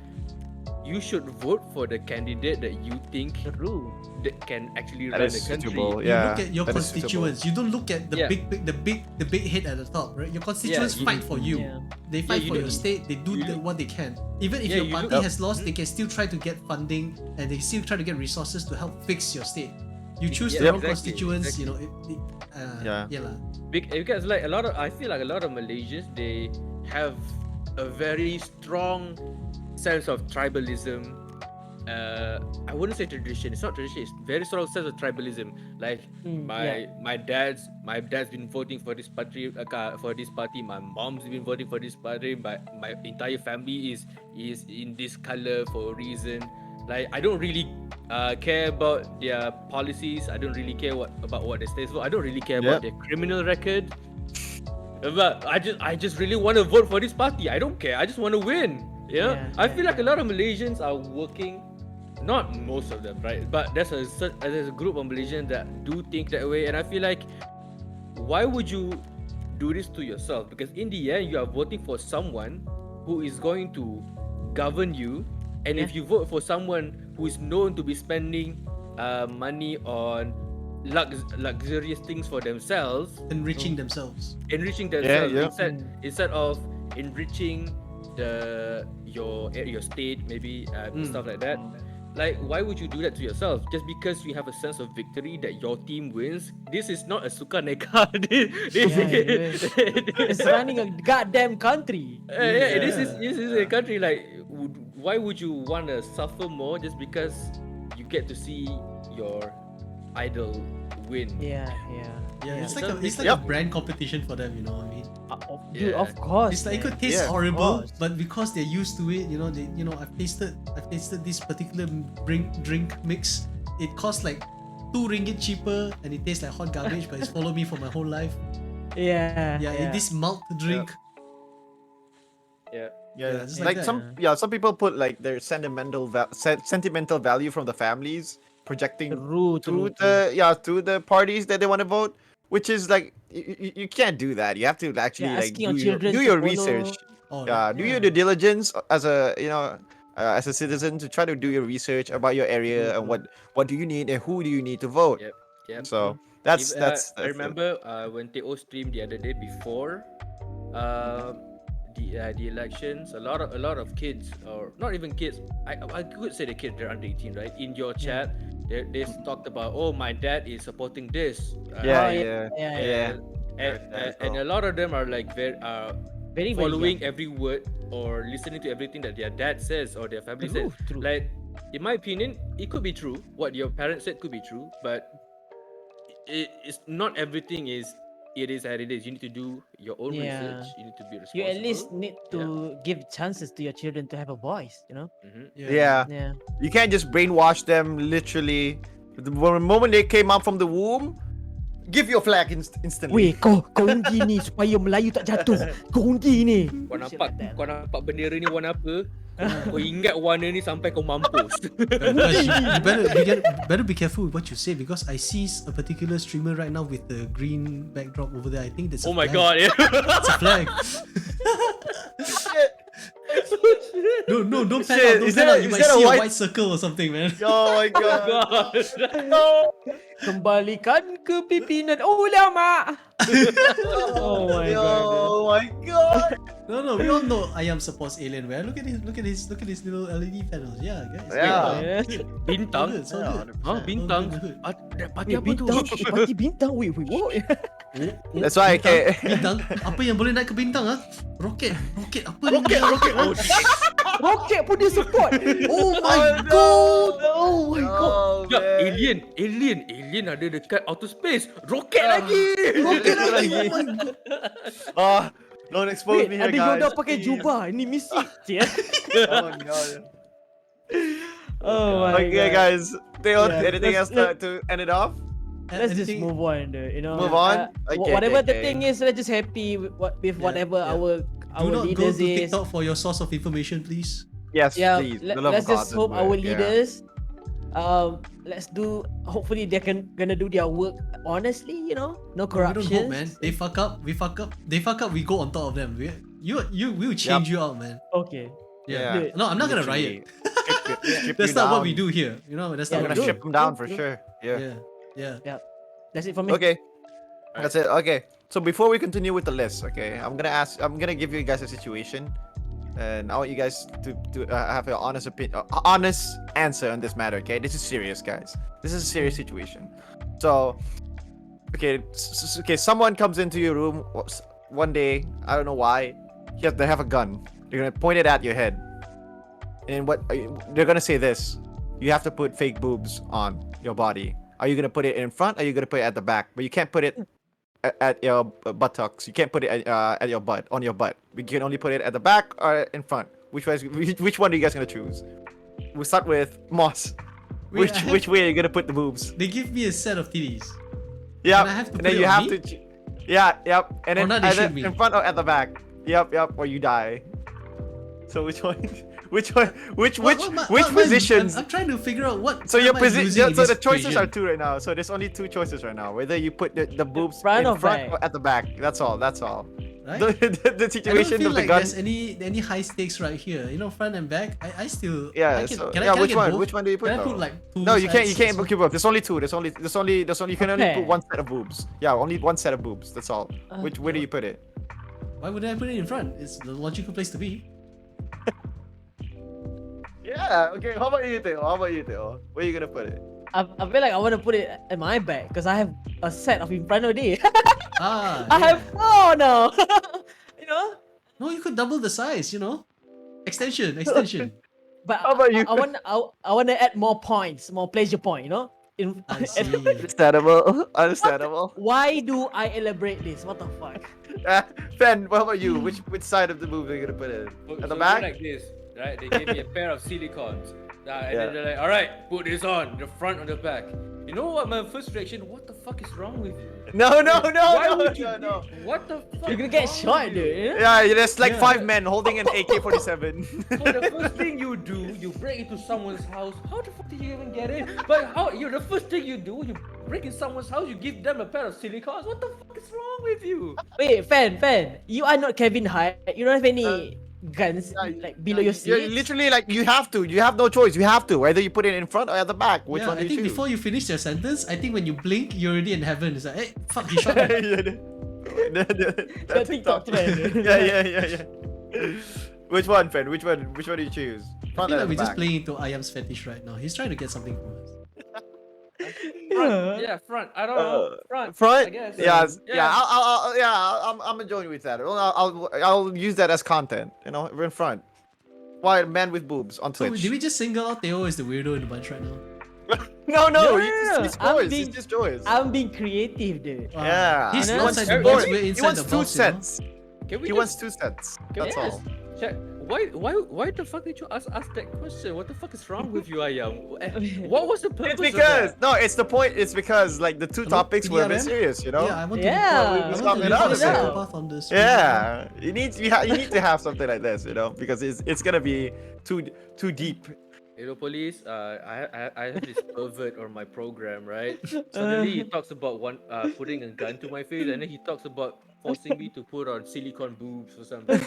you should vote for the candidate that you think True. that can actually That run is the country. suitable. You Yeah. look at your that is suitable. constituents. You don't look at the Yeah. big head at the top, right? Your constituents you- fight for you. Yeah. They fight you for do- your state. They do you look- what they can. Even if Yeah, your you party look- has lost, they can still try to get funding and they still try to get resources to help fix your state. You choose the Yeah, wrong exactly, constituents, exactly. Yeah. lah. Because like I feel like a lot of Malaysians, they have a very strong sense of tribalism. I wouldn't say tradition. It's not tradition. It's very strong sense of tribalism. Like my dad's been voting for this party. My mom's been voting for this party. My entire family is in this color for a reason. Like, I don't really care about their policies. I don't really care about what they stand for. I don't really care about their criminal record. But I just really want to vote for this party. I don't care. I just want to win. Yeah. I feel like a lot of Malaysians are working. Not most of them, right? But there's a group of Malaysians that do think that way, and I feel like, why would you do this to yourself? Because in the end, you are voting for someone who is going to govern you, and if you vote for someone who is known to be spending money on luxurious things for themselves, Enriching themselves. instead of enriching your state, maybe stuff like that. Like, why would you do that to yourself? Just because you have a sense of victory that your team wins? This is not a suka neka. It's running a goddamn country. This is a country. Like, why would you want to suffer more just because you get to see your idol win? Yeah. It's like So a brand competition for them, you know what I mean? Dude, Yeah. of course. It's like it could man. taste Yeah, of horrible, course. but because they're used to it, I've tasted this particular drink mix. It costs like 2 ringgit cheaper and it tastes like hot garbage, but it's followed me for my whole life. Yeah. This malt drink. Yeah, it's like like some people put like their sentimental value from the families projecting True. to the parties that they want to vote, which is like you can't do that. You have to actually like asking your do children your to follow. research. Oh, Do your due diligence as a as a citizen to try to do your research about your area and what do you need and who do you need to vote. Yep. So that's I remember when Teo streamed the other day before the elections. A lot of kids, or not even kids. I could say the kids, they're under 18, right? In your chat, they talked about, oh, my dad is supporting this. Yeah. Yeah. And a lot of them are like Very following young. every word or listening to everything that their dad says or their family says. True. Like, in my opinion, it could be true. What your parents said could be true, but it's not everything is. It is as it is. You need to do your own Yeah. research. You need to be responsible. You at least need to give chances to your children to have a voice, you know? Yeah. Yeah. You can't just brainwash them literally. The moment they came out from the womb, give your flag instantly. Weh, kau undi ni supaya Melayu tak jatuh. Kau undi ni. Kau Shit nampak like that. kau nampak bendera ni warna apa? Kau ingat warna ni sampai kau mampus. Guys, you better be careful with what you say, because I see a particular streamer right now with the green backdrop over there. I think that's a Oh my flag. god, yeah. It's a flag. No, don't pan Shit, out. Don't is pan that out. You is might that a see a white- white circle or something, man. Oh my god. God. Kembalikan ke pimpinan ulama. Oh my god. Oh my god. No, we all know Ayam supports Alienware. Look at his little LED panels. Yeah, guys. Yeah. Bintang. So good. Huh? Bintang. Good. Parti apa tu? Bintang. Parti bintang. Wait, what? That's why I can't. Bintang. Apa yang boleh naik ke bintang ah? Roket apa ni? Roket. Oh, Roket pun dia support. Oh my god. Oh my god. Oh, ya, man. alien ada dekat outer space. Roket lagi. Roket lagi. Oh my god. Oh, don't expose Wait, me here, ada guys. Yoda pakai Please. jubah. Ini misi. Oh no. Oh my Okay, god. guys. Theo, Yeah, anything else let's- to end it off? Let's just Anything- move on, you know. Move on? Okay, whatever the okay. thing is, let's just happy with whatever yeah. our Do not go leaders to is. TikTok for your source of information, please. Yes, Yeah, please. The love let's of God just does hope work, our yeah. leaders, let's do. Hopefully, they're gonna do their work honestly. You know, no We don't corruption. hope, man. They fuck up, we fuck up. They fuck up, we go on top of them. We will change you out, man. Okay. Yeah. No, I'm not gonna riot. Strip That's you not what down. we do here. You know, that's Yeah, We're not gonna what we strip them down for Good. sure. do. Yeah. Yeah. That's it for me. Okay. That's it. Okay. So before we continue with the list, okay, I'm gonna give you guys a situation, and I want you guys to have an honest opinion, honest answer on this matter. Okay, this is serious, guys. This is a serious situation. So, okay, someone comes into your room one day. I don't know why. They have a gun. They're gonna point it at your head, and they're gonna say this: you have to put fake boobs on your body. Are you gonna put it in front? Or are you gonna put it at the back? But you can't put it at your buttocks. You can't put it at your butt, on your butt. We can only put it at the back or in front. Which one are you guys gonna choose? We'll start with Moss. Wait, Which way are you gonna put the boobs? They give me a set of titties. Yeah, I have to and then put it you on have me? to. Yeah, yep. And then Or not, they either shoot me. in front or at the back. Yep, or you die. So which one? Which position? I'm trying to figure out what. So your am I losing position. in So this the choices are equation. two right now. So there's only two choices right now. Whether you put the boobs front in or front back? or at the back. That's all. Right? The I don't situation feel of the like gun. there's any high stakes right here. You know, front and back. I still. Yeah. I can, So can I, yeah. can I Which get one? both? Which one do you put? Can I though? put like two? No, you can't. You sides? can't keep up. There's only two. There's only. You can only Okay. put one set of boobs. Yeah, only one set of boobs. That's all. Where do you put it? Why would I put it in front? It's the logical place to be. Yeah. Okay. How about you, Theo? Where are you gonna put it? I feel like I want to put it at my back because I have a set of in front already. Ah. I yeah. have four now. You know. No, you could double the size. You know, extension. But How about you? I want to add more points, more pleasure point. You know. I see. Understandable. Why do I elaborate this? What the fuck? Fen, what about you? Which side of the boob are you gonna put it? At the So back? like this, right? They gave me a pair of silicons. And Yeah. then they're like, all right, put this on the front or the back. You know what? My first reaction, what the fuck is wrong with you? No. Why would you? No. What the fuck? You're gonna is get wrong shot, with you? dude. Yeah, there's like Yeah. 5 men holding an AK-47. So the first thing you do, you break into someone's house. How the fuck did you even get in? But the first thing you do, you break in someone's house, you give them a pair of silicons. What the fuck is wrong with you? Wait, fan. You are not Kevin Hart. You don't have any guns like below your You're seat. literally like, you have to. You have no choice. You have to. Whether you put it in front or at the back. Which Yeah, one do I you think choose? before you finish your sentence, I think when you blink, you're already in heaven. It's like, hey, fuck, he shot me. That TikTok trend. Yeah. Which one, Fen? Which one do you choose? I Front feel or like at we're the just back? playing into Ayam's fetish right now. He's trying to get something from us. Yeah, front. I don't know. Front. Front? I guess. Yeah, Yeah. I'm gonna join with that. I'll use that as content. You know, we're in front. Why man with boobs on So Twitch? did we just single out Theo as the weirdo in the bunch right now? No, No, it's I'm Joyce. being- It's just Joyce. I'm being creative, dude. Yeah. He's And outside then- the box. He We're inside wants the two box. You know? sets. Can we He just wants two sets. can we That's just all. check? Why the fuck did you ask that question? What the fuck is wrong with you, Ayam? What was the purpose It's because of that? no, it's the point. It's because like the two Hello, topics were a bit PDRM? serious, you know. Yeah, I want to. Yeah. I We want stop to it leave out the of there. psychopath on this. Yeah, you need to have something like this, you know, because it's gonna be too deep. Hello, police. I have this pervert on my program, right? Suddenly he talks about putting a gun to my face, and then he talks about forcing me to put on silicone boobs or something.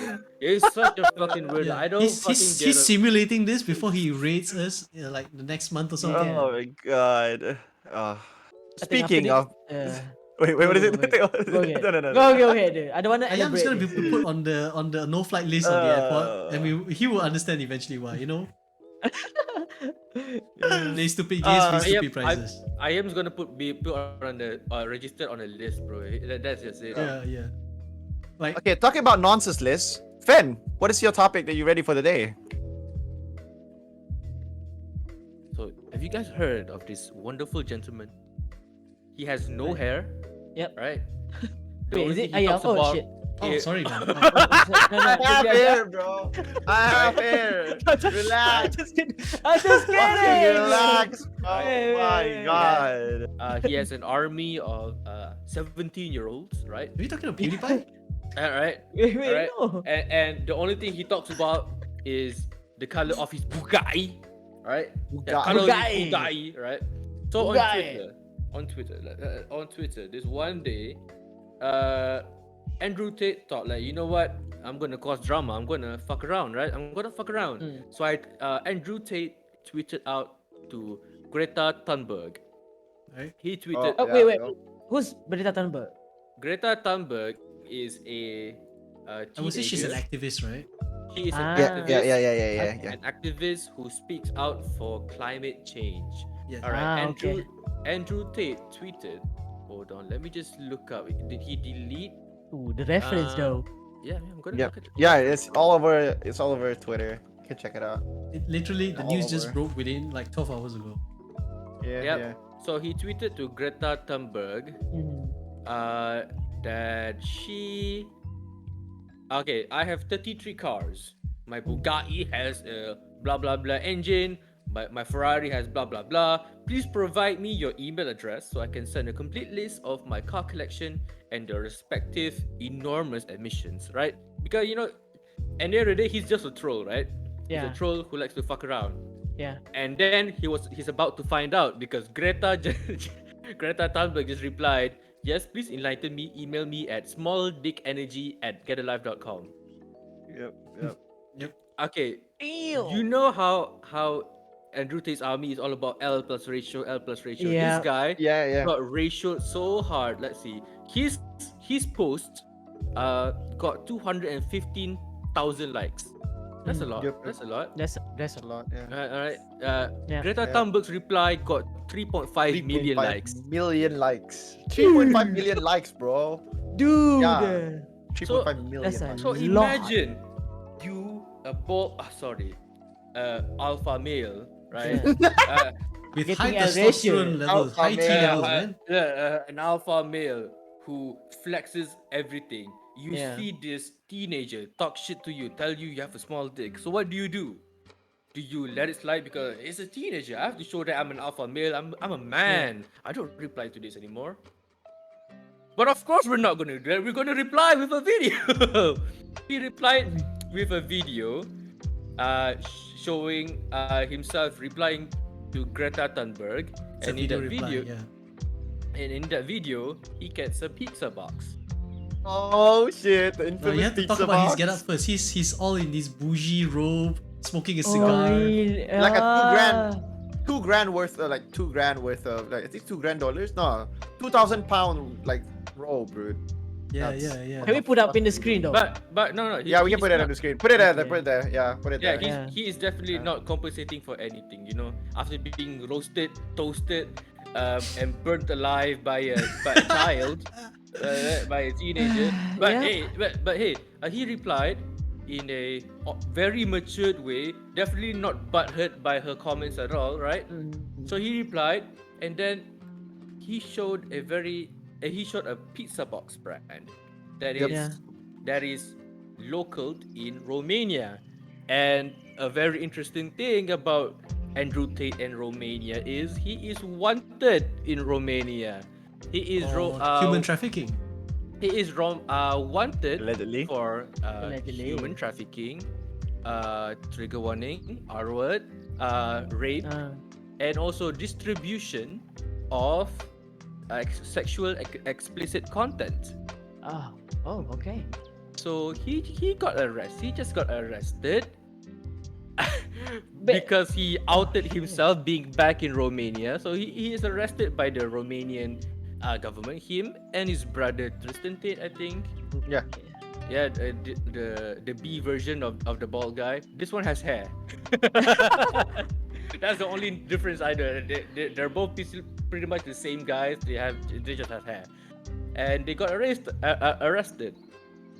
He's such a fucking weirdo. Yeah. I don't he's, fucking he's, get he's it. simulating this before he raids us like the next month or something. Oh my god. I think after Speaking this- of, wait, go, what is it? go ahead. Go ahead. No. Go ahead, dude. I don't want to I am just elaborate. gonna be put on the no-flight list on the airport, and he will understand eventually why. You know, play stupid games, Uh, win stupid I- prizes. I am gonna be put on the registered on a list, bro. That's just it. Yeah. Like Okay, talking about nonsense lists. Fen, what is your topic that you ready for the day? So, have you guys heard of this wonderful gentleman? He has no hair. Yep. Right. The Wait, only is it thing he Ayam? talks Oh about- shit. oh Yeah. sorry man. No, maybe I- bro. I have hair. Relax. I'm just Fucking kidding. relax. Oh Wait, my wait. god. He has an army of 17-year-olds, right? Are you talking about PewDiePie? Right. Wait, Alright. no. And the only thing he talks about is the color of his Bugatti, right? The Bugatti. color of Bugatti. his Bugatti, right? So Bugatti. on Twitter, this one day, Andrew Tate thought like, you know what? I'm gonna cause drama. I'm gonna fuck around, right? I'm gonna fuck around. Mm. So Andrew Tate tweeted out to Greta Thunberg. Right. He tweeted. Oh, Yeah, wait. bro. Who's Greta Thunberg? Greta Thunberg is a I would say she's an teenager. activist, right? She is an Ah. Yeah, activist. yeah. An activist who speaks out for climate change. Yeah. All right, Ah, Andrew Tate tweeted. Hold on, let me just look up. Did he delete? Ooh, the reference though. Yeah, I'm gonna Yep. look at it. Yeah, it's all over. It's all over Twitter. You can check it out. Literally, the All news just over. broke within like 12 hours ago. Yeah, Yep. yeah. So he tweeted to Greta Thunberg Mm. that she. Okay, I have 33 cars. My Bugatti has a blah blah blah engine. My Ferrari has blah blah blah. Please provide me your email address so I can send a complete list of my car collection and the respective enormous emissions, right? Because at the end of the day, he's just a troll, right? He's Yeah. a troll who likes to fuck around. Yeah. And then he's about to find out because Greta Thunberg just replied, "Yes, please enlighten me. Email me at smalldickenergy@getalife.com." Yep. Okay, Ew. you know how Andrew Tate's army is all about L plus ratio. Yeah. This guy Yeah. got ratioed so hard. Let's see. His post got 215,000 likes. That's a lot. Yep. That's a lot. That's That's a lot. Yeah. Alright. Yeah. Greta Yeah. Thunberg's reply got 3.5 million 3.5 likes. Million likes. 3.5 million likes, bro. dude. Yeah. 3.5 million. that's a likes. So lot. imagine you alpha male, right? With Getting high a ratio. testosterone levels, Alpha high T male. levels, man. An alpha male who flexes everything. You Yeah. see this teenager talk shit to you, tell you have a small dick. So what do? Do you let it slide because it's a teenager? I have to show that I'm an alpha male. I'm a man. I don't reply to this anymore. But of course we're not gonna do that. We're gonna reply with a video. He replied with a video, showing himself replying to Greta Thunberg, It's a and in that reply, video, yeah. and in that video, he gets a pizza box. Oh shit! The No, infamous you have to pizza talk about his box. get up first. He's all in this bougie robe, smoking a Oh, cigar. really? Like a Ah. $2,000 worth, like $2,000 worth of, like I think $2,000. No, 2,000 pound like roll, bro. Yeah, That's- yeah. Can we put up in the screen though? But no. Yeah, we can put it on not- the screen. Put it there. Okay. Put it there. Yeah, put it Yeah, there. he is definitely Yeah. not compensating for anything. After being roasted, toasted, and burnt alive by a child, by a teenager. But Yeah. he replied in a very matured way, definitely not butthurt by her comments at all, right? Mm. So he replied, and then he showed he showed a pizza box brand that Yep. Yeah. is local in Romania. And a very interesting thing about Andrew Tate and Romania is he is wanted in Romania. He is Human trafficking. wanted Allegedly. for Allegedly. human trafficking, trigger warning, R word, rape, Ah. and also distribution of explicit content. Ah. Oh, okay. So he got arrested. He just got arrested But- because he outed himself being back in Romania. So he is arrested by the Romanian government. Him and his brother Tristan Tate, I think. Yeah. Yeah, the B version of the bald guy. This one has hair. That's the only difference either. They're both pretty much the same guys. They just have hair, and they got arrested.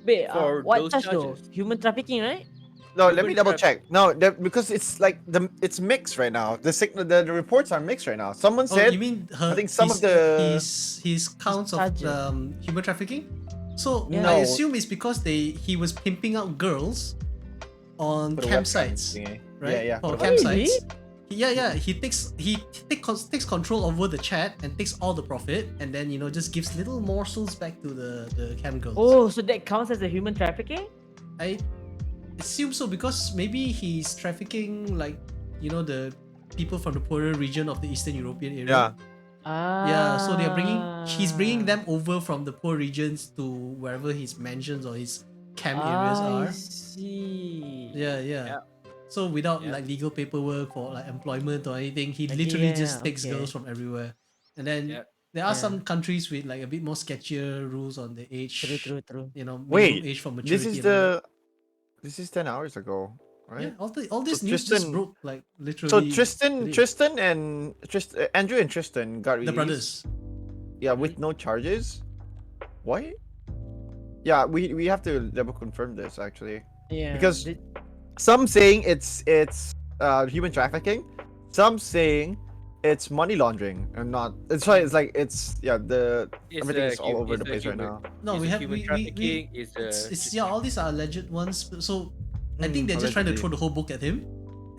Wait, For what those charge though? charges. Human trafficking, right? No, let Human me double traffic- check. No, because it's like it's mixed right now. The reports are mixed right now. Someone Oh, said you mean her? I think some of his, the- his counts of charges. human trafficking. So Yeah. I No. assume it's because he was pimping out girls on for the campsites, webcam thingy. right? Yeah, yeah. For for the Really? campsites. Yeah. He takes control over the chat and takes all the profit, and then just gives little morsels back to the cam girls. Oh, so that counts as a human trafficking? I assume so because maybe he's trafficking the people from the poorer region of the Eastern European area. Yeah. Ah. Yeah, so he's bringing them over from the poor regions to wherever his mansions or his camp areas I are. see. Yeah. Yeah. So without Yeah. legal paperwork for employment or anything, he Okay, literally yeah, just takes okay. girls from everywhere. And then Yeah. there are Yeah. some countries with a bit more sketchier rules on the age. True. Minimum Wait, age for maturity. This is and all that. this is 10 hours ago, right? Yeah, all this So news just Tristan- broke literally. So Tristan, today. Andrew and Tristan got the released. brothers. Yeah, with no charges. What? Yeah, we have to double confirm this actually. Yeah. Because- the- Some saying it's human trafficking. Some saying it's money laundering and not. It's right. It's like it's everything is all over the place right now. No, It's we a have human we trafficking. It's all these are alleged ones. So I think they're just trying to allegedly. throw the whole book at him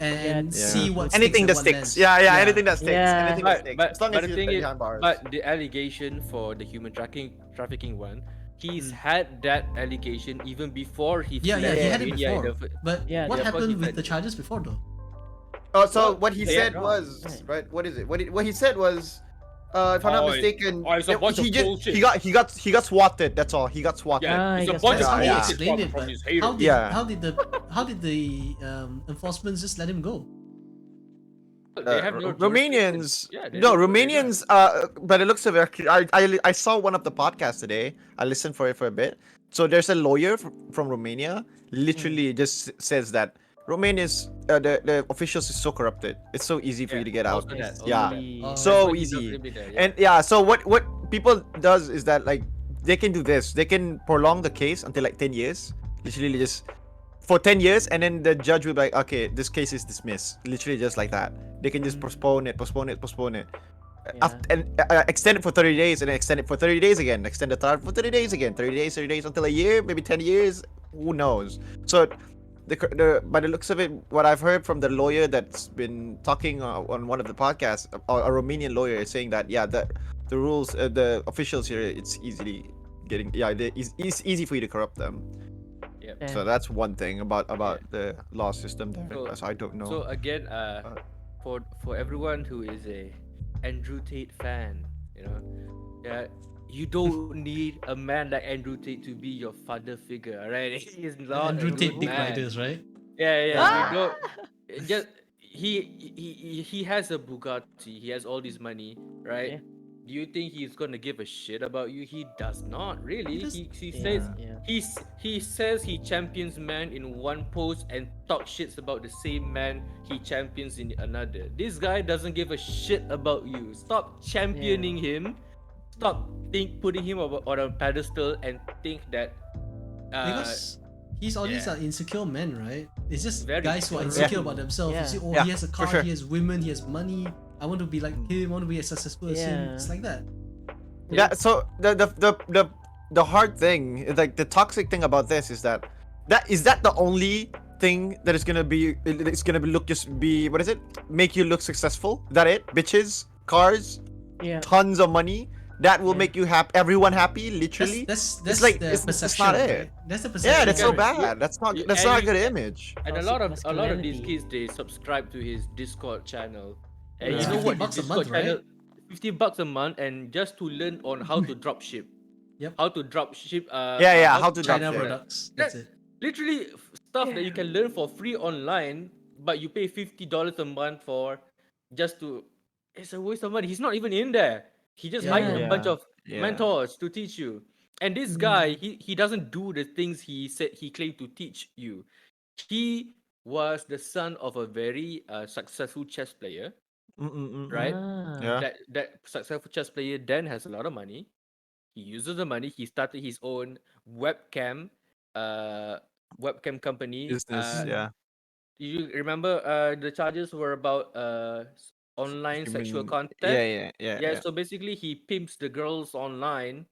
and Yeah. see what Anything that sticks and sticks. what lands. Yeah, anything that sticks. Yeah. Anything that sticks. But As long but as the you're thing is, behind bars. but the allegation for the human trafficking one, he's Mm. had that allegation even before he Yeah, fled he had it Romania in before. the But Yeah, what yeah, happened he with said- the charges before though? Oh, so Well, what he they said are was wrong. right. What is it? What he said was, if I'm not Oh, mistaken, it's a bunch of he bullshit. he got swatted. That's all. He got swatted. Yeah, Ah, it's he a got bunch That's of how he yeah. bullshit explained it. from But his haters. how did Yeah. how did the enforcement just let him go? They have no Romanians, jurisdiction. Yeah, they no do what they Romanians. But it looks of it. I saw one of the podcasts today. I listened for it for a bit. So there's a lawyer from Romania. Literally just says that Romania's the officials is so corrupted. It's so easy for you to get out. also that, also Yeah. that. So That's what he easy. does every day, yeah. And yeah, so what people does is that they can do this. They can prolong the case until 10 years. Literally just for 10 years, and then the judge will be like, okay, this case is dismissed. Literally just like that. They can just postpone it. Yeah. And extend it for 30 days, and then extend it for 30 days again. Extend the trial for 30 days again. 30 days until a year, maybe 10 years. Who knows? So by the looks of it, what I've heard from the lawyer that's been talking on one of the podcasts, a Romanian lawyer is saying that the rules, the officials here, it's easily getting it's easy for you to corrupt them. Yep. Yeah. So that's one thing about the law system there. So- So I don't know. So again, for everyone who is a Andrew Tate fan, you don't need a man like Andrew Tate to be your father figure, alright? He is not Andrew a Tate good dick man. riders, right? Yeah. Ah! You don't. Just he has a Bugatti. He has all this money, right? Yeah. Do you think he's gonna give a shit about you? He does not really. does- He Yeah, says yeah. he says he champions man in one post and talk shits about the same man he champions in another. This guy doesn't give a shit about you. Stop championing him. Stop putting him on a pedestal and think that Because he's all these yeah. are insecure men, right? It's just Very guys who are correct. insecure about themselves. Yeah. You see, oh, Yeah, he has a for car, sure. he has women, he has money. I want to be like him. I want to be as successful as him. Yeah. It's like that. Yeah. So the hard thing, like the toxic thing about this is that is that the only thing that is gonna be it's gonna be what is it? Make you look successful? That it? Bitches, cars, Yeah. tons of money. That will Yeah. make you everyone happy, literally. That's like- the it's perception. not right? it. That's the perception. Yeah, that's so You- bad. That's not you- that's and not a you- good image. and a Toxic lot of these masculinity. kids they subscribe to his Discord channel. And It's you know 50 what? bucks a His month, Discord channel, right? $50 a month, and just to learn on how to drop ship. Yep. How to drop ship. Yeah, how to drop China shit. products. That's it. Literally stuff that you can learn for free online, but you pay $50 a month for just to. It's a waste of money. He's not even in there. He just Yeah. hired a bunch Yeah. of Yeah. mentors to teach you. And this guy, he doesn't do the things he said he claimed to teach you. He was the son of a very successful chess player, right? Ah. Yeah. That successful chess player then has a lot of money. He uses the money. He started his own webcam, webcam company. Business. Yeah. You remember the charges were about online You sexual mean- content. Yeah. So basically he pimps the girls online,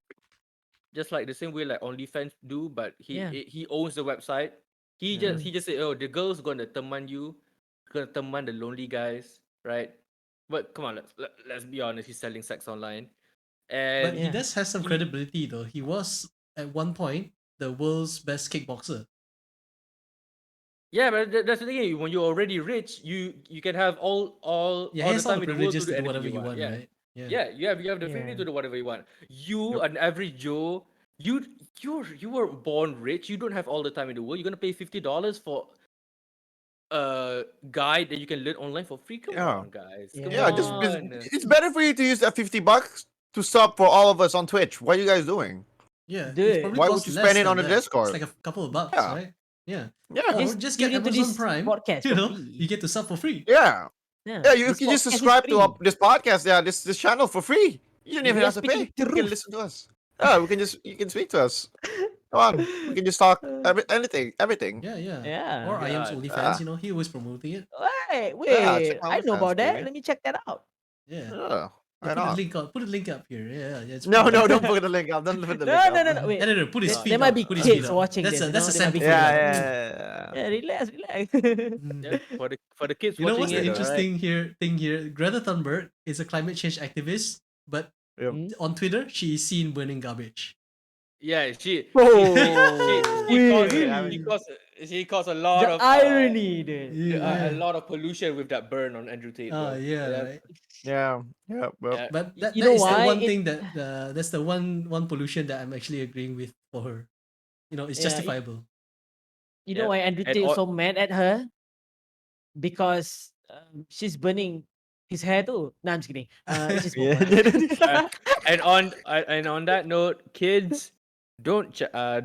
just like the same way like OnlyFans do, but Yeah. he owns the website. He just said, oh, the girls gonna teman you, gonna teman the lonely guys, right? But come on, let's be honest, he's selling sex online. But And he does have some he- credibility though. He was at one point the world's best kickboxer. yeah, but that's the thing. When you're already rich, you can have all Yeah, all he the has all time the in the world privileges to do to do anything whatever you want, yeah. right? Yeah, you have the freedom Yeah. to do whatever you want. You, an average Joe, you were born rich. You don't have all the time in the world. You're gonna pay $50 for a guide that you can learn online for free. Come Yeah. on, guys. Yeah. Come Yeah, just on. it's better for you to use that $50 to sub for all of us on Twitch. What are you guys doing? Yeah. Do it it. probably Why would costs you less spend it than on the that. Discord? It's like a couple of bucks, Yeah. right? Yeah. Yeah, Or Just just tune get into Amazon this Prime. podcast You for know, free. you get to sub for free. yeah. Yeah, you This can just podcast is subscribe to free. this podcast. Yeah, this channel for free. You don't even We are have to pay. speaking You can truth. listen to us. Yeah, you can speak to us. Come on, we can just talk everything. Yeah, yeah. Yeah. Or IAM's God. OnlyFans, you know, he was promoting it. Wait, check I know OnlyFans, about that. baby. Let me check that out. Yeah. Yeah, Yeah, right on. put a link up here. Yeah, yeah. It's No, pretty- don't put the link up. Don't put the No, link no, up. no, no. Wait. No, put his There- feet there might up, be put his kids feet up. watching That's this, a that's a you know, there might be sample. Yeah, kids. yeah. Yeah, relax. Mm. Yeah, for the kids You know what's watching the it, interesting thing here? Greta Thunberg is a climate change activist, but Hmm? on Twitter she is seen burning garbage. Yeah, she Wait. she caused a lot The of irony, dude. Yeah. a lot of pollution with that burn on Andrew Tate. Oh bro. yeah, right. Yeah, yeah. Well, Yeah. But that, You that know is the why? one It- thing that that's the one pollution that I'm actually agreeing with for her. You know, it's Yeah, justifiable. You know Yeah. why Andrew And Tate was all- so mad at her? Because she's burning his hair too. No, I'm just kidding. It's just yeah. and on that note, kids, don't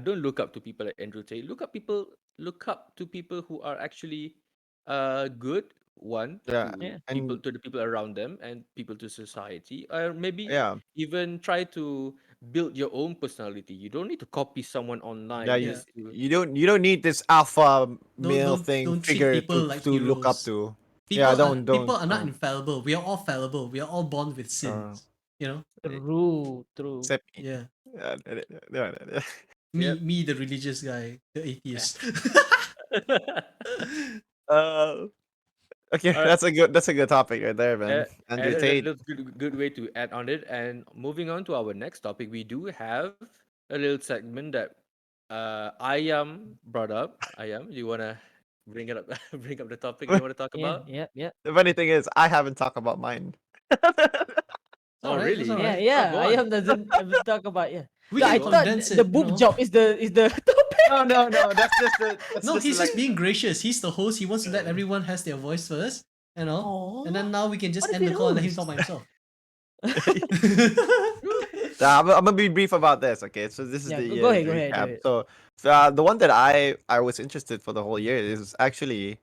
look up to people like Andrew Tate. Look up to people who are actually good. One, Yeah, to Yeah. people and- to the people around them and people to society, or maybe yeah, even try to build your own personality. You don't need to copy someone online. yeah. just to- You don't need this alpha male thing don't treat figure people like to look up heroes. to. People Yeah, are, don't- people are not don't. infallible. We are all fallible. We are all born with sins. You know? True. Except me. Yeah. Me, the religious guy, the atheist. Okay, Alright. that's a good topic right there, man. Andrew And Tate. that's good way to add on it. And moving on to our next topic, we do have a little segment that Ayam brought up. Ayam, do you wanna bring it up? Bring up the topic you want to talk Yeah, about? yeah. The funny thing is, I haven't talked about mine. Oh, Alright, really? that's Yeah, alright. yeah. go on. Ayam doesn't ever talk about We I can thought condense the it, you boob know? job is the topic. No. That's just the. That's No, just he's like, just being gracious. He's the host. He wants to let everyone has their voice first, you know. And then now we can just What if end the he call and let him hosts? talk by himself. I'm gonna be brief about this. Okay, so this is Yeah, the go ahead, the go ahead, go recap. ahead. So the one that I was interested for the whole year is actually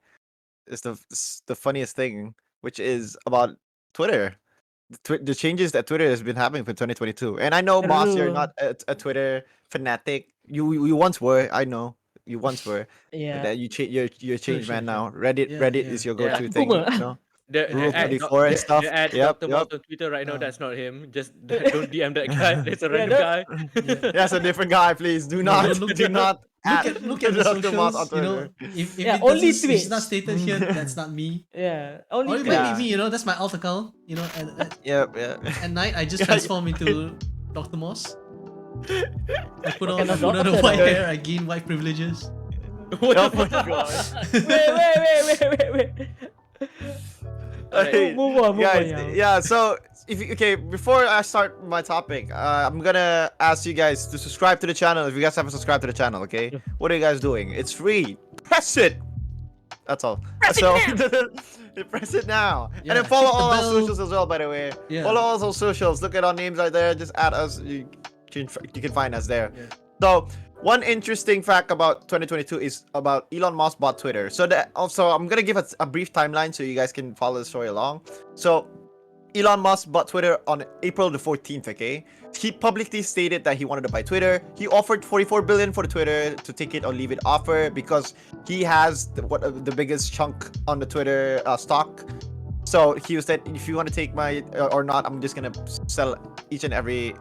the funniest thing, which is about Twitter. The changes that Twitter has been having for 2022. And I know, Moss, you're True. not a Twitter fanatic. You once were. I know you once were. But Yeah. that you're a Sure, changed sure, man sure. now. Reddit Yeah. is your Yeah. go-to thing. Boomer. You know, The Rule Yeah. 34 and stuff. the at Yep, Dr. yep. Moss on Twitter right now. Oh. That's not him. Just don't DM that guy. It's a Yeah, random don't- guy. Yeah. That's a different guy. Please do No, not look do at- not Look at the Dr. Moss on socials. You know, Twitter. if Yeah, it only doesn't, it's not Twitch. stated here, that's not me. Yeah. Or Only it might Yeah. be me. You know, that's my alt account. You know, Yep, yeah. at night I just Yeah, transform into Dr. Moss. I put on kind of the doctor white though? hair. I gain white privileges. What Oh the my fuck? Wait. Alright, Move on, guys, yeah. yeah, so okay, before I start my topic, I'm gonna ask you guys to subscribe to the channel if you guys haven't subscribed to the channel. Okay, Yeah. what are you guys doing? It's free. Press it. That's all. Press it now. Yeah, And then follow hit the all our bell. socials as well, by the way. Yeah. Follow all our socials. Look at our names right there. Just add us. You can find us there. Yeah. So one interesting fact about 2022 is about Elon Musk bought Twitter. So that also I'm gonna give a brief timeline so you guys can follow the story along. So Elon Musk bought Twitter on April the 14th. Okay, he publicly stated that he wanted to buy Twitter. He offered 44 billion for the Twitter to take it or leave it offer because he has the biggest chunk on the Twitter stock. So he said, if you want to take my or not, I'm just gonna sell each and every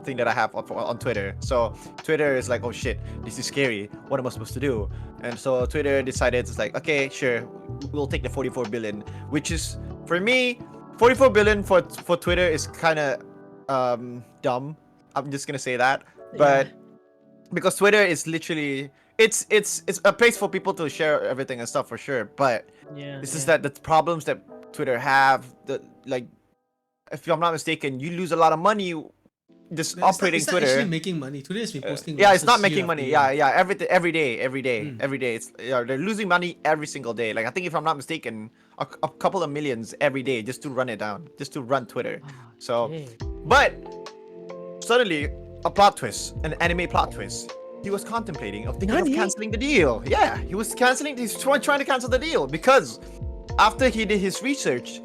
thing that I have on Twitter. So Twitter is like, oh shit, this is scary. What am I supposed to do? And so Twitter decided, it's like, okay, sure, we'll take the 44 billion, which is for me, 44 billion for Twitter is kind of dumb. I'm just gonna say that, but because Twitter is literally it's a place for people to share everything and stuff for sure. But Yeah. it's just that the problems that Twitter have, like, if I'm not mistaken, you lose a lot of money just operating it's not Twitter. actually making money. Today has been posting. Yeah, it's not losses making year after money. year. Yeah, every day. Mm. Every day. It's they're losing money every single day. Like I think if I'm not mistaken, a couple of millions every day just to run it down, just to run Twitter. So, Okay. but suddenly a plot twist, an anime plot twist. He was contemplating of thinking of Nani? canceling the deal. Yeah, he was canceling. He's trying to cancel the deal because after he did his research,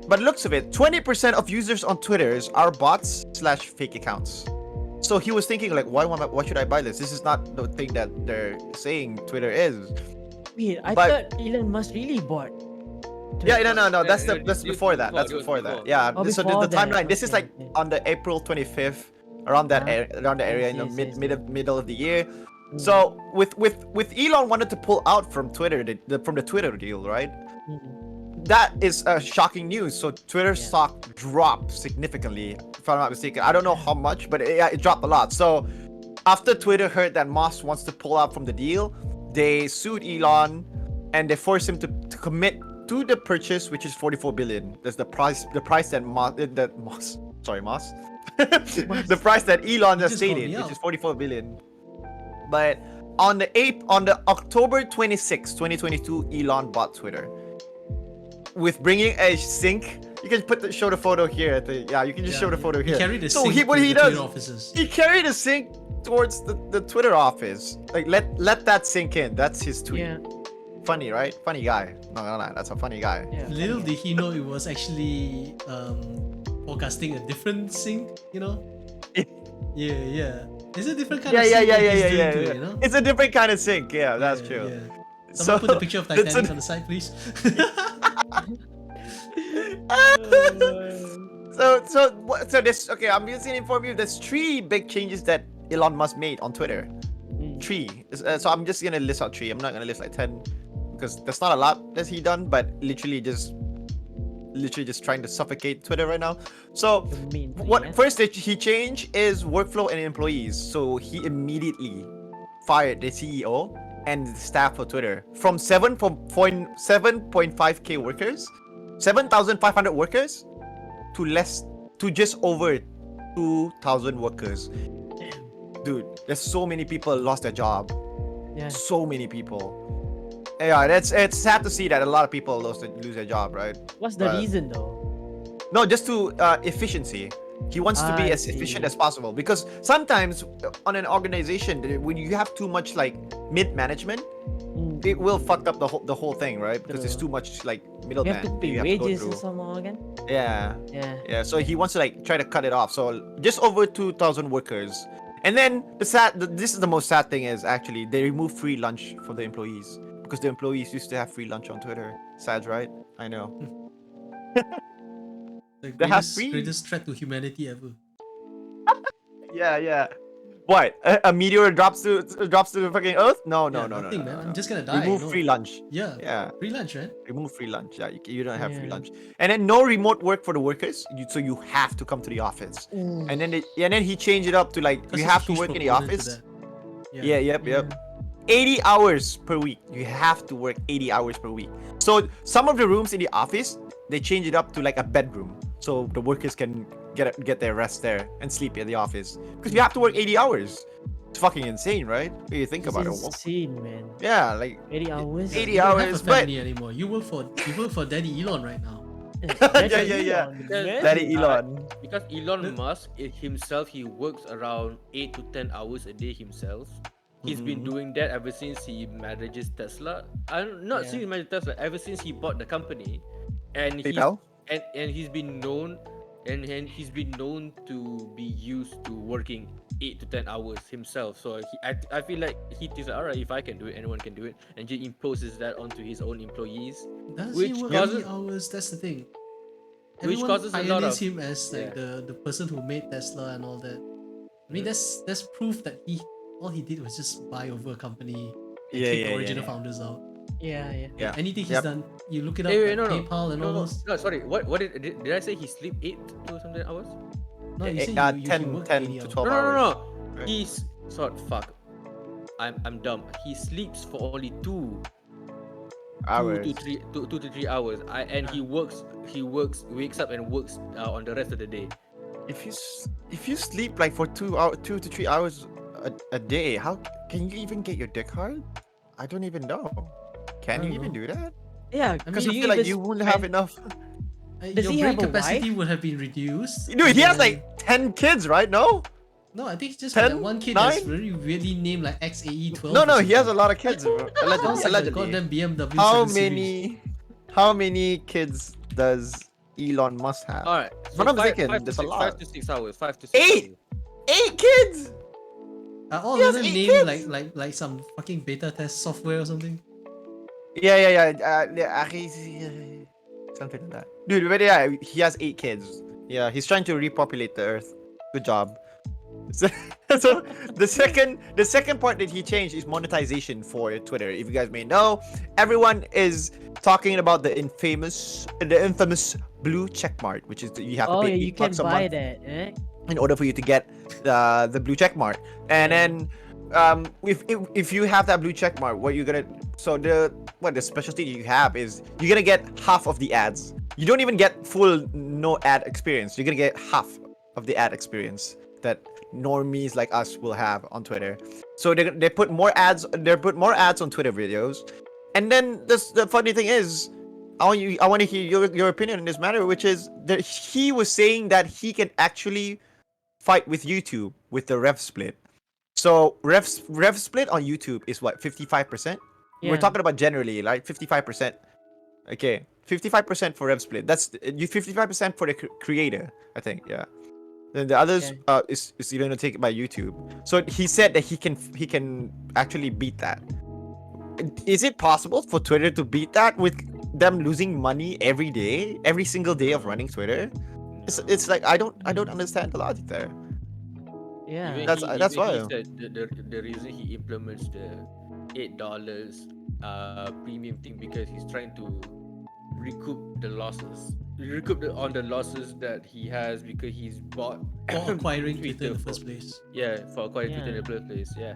but looks of it, 20% of users on Twitters are bots / fake accounts. So he was thinking like, why should I buy this? This is not the thing that they're saying Twitter is. Wait, I But- thought Elon Musk really bought. Yeah, no. Yeah, That's it was before that. before, That's it was before that. before. Yeah. Oh, So before the that, timeline. This is okay, like okay. on the April 25th, around that around the area in the Yes. middle of the year. So with Elon wanted to pull out from Twitter from the Twitter deal, right? That is shocking news. So Twitter Yeah. stock dropped significantly, if I'm not mistaken. I don't know how much, but it dropped a lot. So after Twitter heard that Musk wants to pull out from the deal, they sued Elon and they forced him to commit to the purchase, which is 44 billion. That's the price that Musk, the price that Elon just just called stated, me which out. is 44 billion. But on the October 26, 2022, Elon bought Twitter with bringing a sink. You can show the photo here. You can just show the photo He here. carried a So sink what to he the does, Twitter offices. he carried a sink towards the Twitter office. Like let that sink in. That's his tweet. Yeah. Funny, right? Funny guy. No, that's a funny guy. Yeah. Little did he know it was actually forecasting a different sink, you know? Yeah. It's a different kind Yeah, of sink that he's doing yeah. to it, you know? It's a different kind of sink. Yeah, that's Yeah, true. yeah. Someone put the picture of that's Titanic on the side, please. So this, okay, I'm just gonna inform you. There's 3 big changes that Elon Musk made on Twitter. 3. So I'm just gonna list out 3. I'm not gonna list like 10 because there's not a lot that he done, but literally just trying to suffocate Twitter right now. So The main thing, what yeah. first that he changed is workflow and employees. So he immediately fired the CEO and the staff for Twitter from 7.5k workers, 7,500 workers to just over 2,000 workers. Dude, there's so many people lost their job. Yeah. So many people. Yeah, it's sad to see that a lot of people lose their job, right? What's the But- reason though? No, just to efficiency. He wants to be I as efficient see. as possible because sometimes on an organization when you have too much like mid management, Mm. it will fuck up the whole thing, right? Because there's too True. much like We middleman have to pay you have to go wages through. somehow again. Yeah, Yeah. yeah. So he wants to like try to cut it off. So just over 2,000 workers, and then this is the most sad thing is actually they remove free lunch for the employees because the employees used to have free lunch on Twitter. Sad, right? I know. The They have free. greatest threat to humanity ever. Yeah. What? A meteor drops to the fucking Earth? No. Nothing, man. I'm just gonna die. Remove no. free lunch. Yeah. Yeah. Free lunch, right? Remove free lunch. Yeah, you don't have free Yeah. lunch. And then no remote work for the workers. So you have to come to the office. Ooh. And then he changed it up to like Because you he's a have to huge work in the proponent to office. that. Yeah. Yep. 80 hours per week. You have to work 80 hours per week. So some of the rooms in the office, they change it up to like a bedroom. So the workers can get their rest there and sleep in the office. Because you have to work 80 hours. It's fucking insane, right? When you think about it. Insane, man. Yeah, like 80 hours. 80 You don't have hours, a but family anymore. You work for Daddy Elon right now. Yeah. Man. Daddy Elon. Because Elon Musk himself, he works around 8 to 10 hours a day himself. He's been doing that ever since he manages Tesla. I'm not Yeah. since he managed Tesla, ever since he bought the company, and he's PayPal? and he's been known, and he's been known to be used to working 8 to 10 hours himself. So I feel like he thinks, alright, if I can do it, anyone can do it, and he imposes that onto his own employees. Does Which he work causes- 80 hours? That's the thing. Which Everyone causes a lot pioneers of- him as like the person who made Tesla and all that. I mean, that's proof that all he did was just buy over a company and kick the original founders out. Yeah. Yeah. Anything he's Yep. done, you look it up, Wait, like no. PayPal and all those. No, sorry. What did I say? He sleep 8 to something hours? No, you said you 10 work 10 80 to hours. 12 No. hours. Right. He's fuck. I'm dumb. He sleeps for only 2 Hours. to 3 hours. He wakes up and works on the rest of the day. If you sleep like for 2 to 3 hours a day, how can you even get your dick hard? I don't even know. Can I you don't even know. do that? Yeah. Because do I you feel like even you wouldn't have spend- enough. Does Your he brain have a capacity wife? would have been reduced. Dude, he has and like 10 kids, right? No? no, I think it's just 10, that one kid that's 9? very weirdly named like XAE12. No, or he has a something. lot of kids. bro. Sounds like a Allegedly. goddamn BMW How 7 Series. many kids does Elon Musk have? Alright. If I'm not mistaken, there's a lot. 5 to 6 hours. 5 to 6 8? hours. 8 kids? Are all He has of them 8 named kids? like some fucking beta test software or something? Yeah. Something like that. Dude, but yeah, he has 8 kids. Yeah, he's trying to repopulate the earth. Good job. So, so the second part that he changed is monetization for Twitter. If you guys may know, everyone is talking about the infamous blue checkmark, which is you have to Oh pay yeah, you can $8 a buy month that. Eh? in order for you to get the blue check mark. And then if you have that blue check mark, what you're gonna the specialty you have is you're gonna get half of the ads. You don't even get full no ad experience. You're gonna get half of the ad experience that normies like us will have on Twitter. So they put more ads. They put more ads on Twitter videos. And then the funny thing is, I want to hear your opinion in this matter, which is that he was saying that he can actually fight with YouTube with the rev split. So rev split on YouTube is what, 55%? We're Yeah. talking about generally, right? 55%. Okay, 55% for rev split. That's you 55% for the creator, I think. Yeah. Then the others is you're gonna take it by YouTube. So he said that he can actually beat that. Is it possible for Twitter to beat that with them losing money every single day of running Twitter? It's like I don't understand the logic there. Yeah. Even That's even why. he said the reason he implements the $8 premium thing because he's trying to recoup the losses. On the losses that he has because he's bought For acquiring Twitter in the for- first place. Yeah, for acquiring Twitter in Yeah. the first place. Yeah.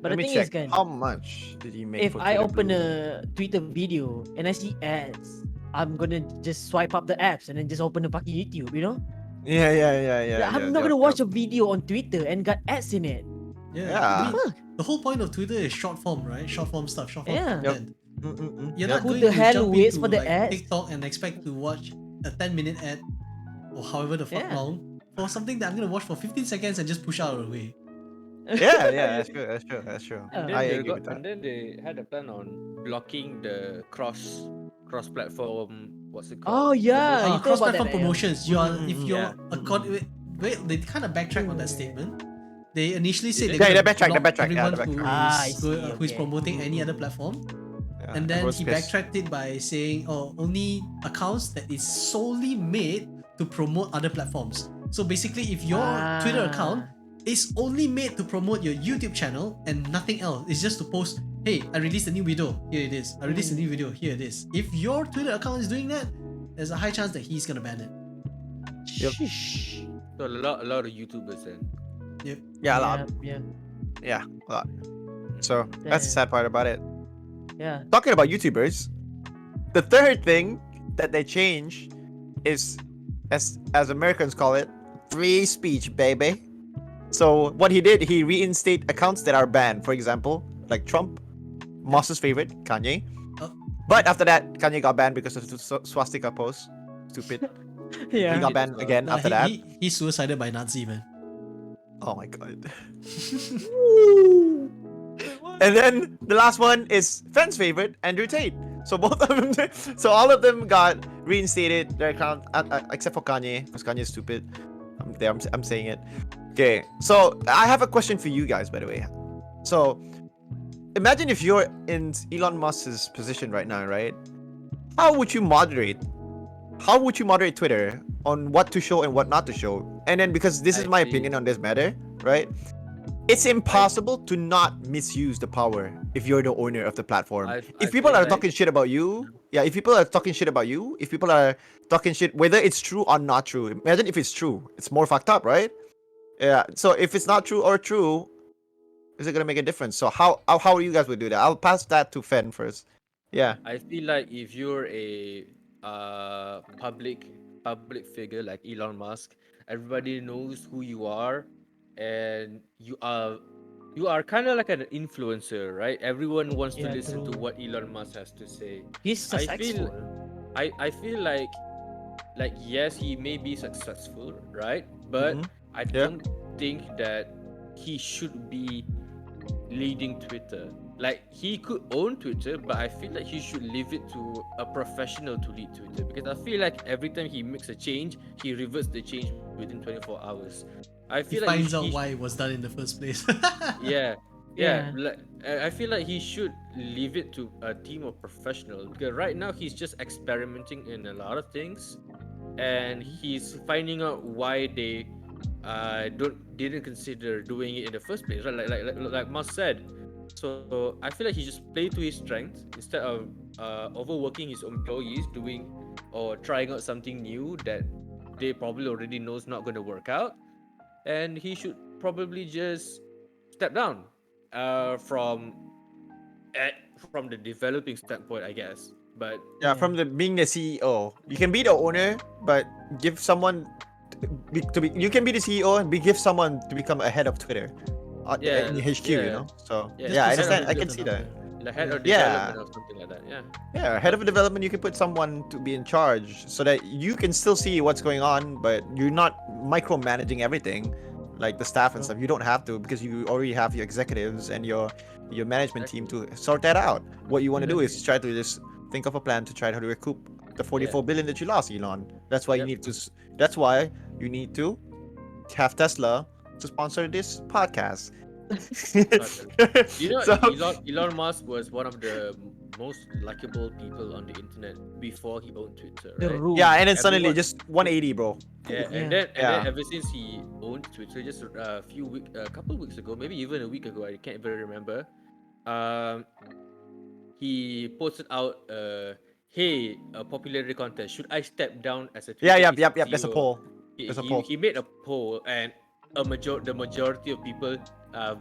But Let the me thing check. is, kan, How much did he make? if for I Twitter open Blue? a Twitter video and I see ads, I'm gonna just swipe up the apps and then just open the fucking YouTube, you know? Yeah. I'm not gonna watch a video on Twitter and got ads in it. Yeah. Yeah. I mean, the whole point of Twitter is short form, right? Short form stuff, short form Yeah. content. You're not Who going the to hell jump waits into for the like ads? TikTok and expect to watch a 10-minute ad or however the fuck Yeah. long for something that I'm gonna watch for 15 seconds and just push out of the way. Yeah, that's true. And I then they agree with that. and then they had a plan on blocking the cross-platform. What's it Oh called? yeah, you told about Cross-platform that. promotions. If you're Yeah. wait, they kind of backtrack on that statement. They initially said Did they're they? gonna Yeah, they block backtrack, yeah, everyone they who backtrack. Ah, I is see, who is okay. promoting any other platform. Yeah, And then everyone's he pissed. backtracked it by saying, "Oh, only accounts that is solely made to promote other platforms." So basically, if your Twitter account is only made to promote your YouTube channel and nothing else, it's just to post, "Hey, I released a new video. Here it is. I released a new video. Here it is." If your Twitter account is doing that, there's a high chance that he's gonna ban it. Yep. Sheesh. So a lot of YouTubers then. Yeah, a lot. Yeah. Yeah, a lot. So that's the Damn. sad part about it. Yeah. Talking about YouTubers, the third thing that they changed is, as Americans call it, free speech, baby. So what he did, he reinstate accounts that are banned. For example, like Trump, Moss's favorite, Kanye. Oh. But after that, Kanye got banned because of the swastika post. Stupid. Yeah. He got banned again Nah, after that. he's suicided by Nazi, man. Oh my god. And then the last one is Fen's favorite, Andrew Tate. So both of them, so all of them got reinstated their account, except for Kanye, because Kanye is stupid. I'm saying it. Okay, so I have a question for you guys, by the way. So imagine if you're in Elon Musk's position right now, right? How would you moderate? How would you moderate Twitter on what to show and what not to show? And then, because this is my opinion on this matter, right? It's impossible to not misuse the power if you're the owner of the platform. If people are talking shit about you, if people are talking shit about you, if people are talking shit, whether it's true or not true, imagine if it's true. It's more fucked up, right? Yeah. So if it's not true or true, is it gonna make a difference? So how you guys would do that? I'll pass that to Fen first. Yeah. I feel like if you're a public figure like Elon Musk, everybody knows who you are, and you are kind of like an influencer, right? Everyone wants to Yeah, listen to true. what Elon Musk has to say. He's I successful. feel like yes, he may be successful, right? But Mhm. I Yeah. don't think that he should be leading Twitter. Like, he could own Twitter, but I feel like he should leave it to a professional to lead Twitter, because I feel like every time he makes a change, he reverts the change within 24 hours. I He feel like finds out why it was done in the first place. yeah. Yeah. Like, I feel like he should leave it to a team of professionals, because right now he's just experimenting in a lot of things, and he's finding out why they didn't consider doing it in the first place. Right? Like Mas said. So I feel like he just played to his strengths instead of overworking his employees, doing or trying out something new that they probably already know is not going to work out, and he should probably just step down from the developing standpoint, I guess. But Yeah, from the being the CEO, you can be the owner, but give someone you can be the CEO and give someone to become a head of Twitter, in the HQ, you know. So Yeah, yeah, I Just understand. put I can someone see up that. there. the head of Yeah. development or something like that. Yeah. Yeah, head of development, you can put someone to be in charge so that you can still see what's going on, but you're not micromanaging everything, like the staff and stuff. You don't have to, because you already have your executives and your management team to sort that out. What you want to do is try to just think of a plan to try to recoup the 44 billion that you lost, Elon. That's why you Yep. need to. That's why you need to have Tesla to sponsor this podcast. You know, So- Elon Musk was one of the most likable people on the internet before he owned Twitter, The right? rule. yeah, and then suddenly Everyone- just 180, bro. Yeah, Yeah. and then Yeah. ever since he owned Twitter, just a couple weeks ago, maybe even a week ago, I can't even remember. He posted out hey, a popularity contest. Should I step down as a Twitter Yep. There's a CEO? poll. There's a poll. He made a poll, and the majority of people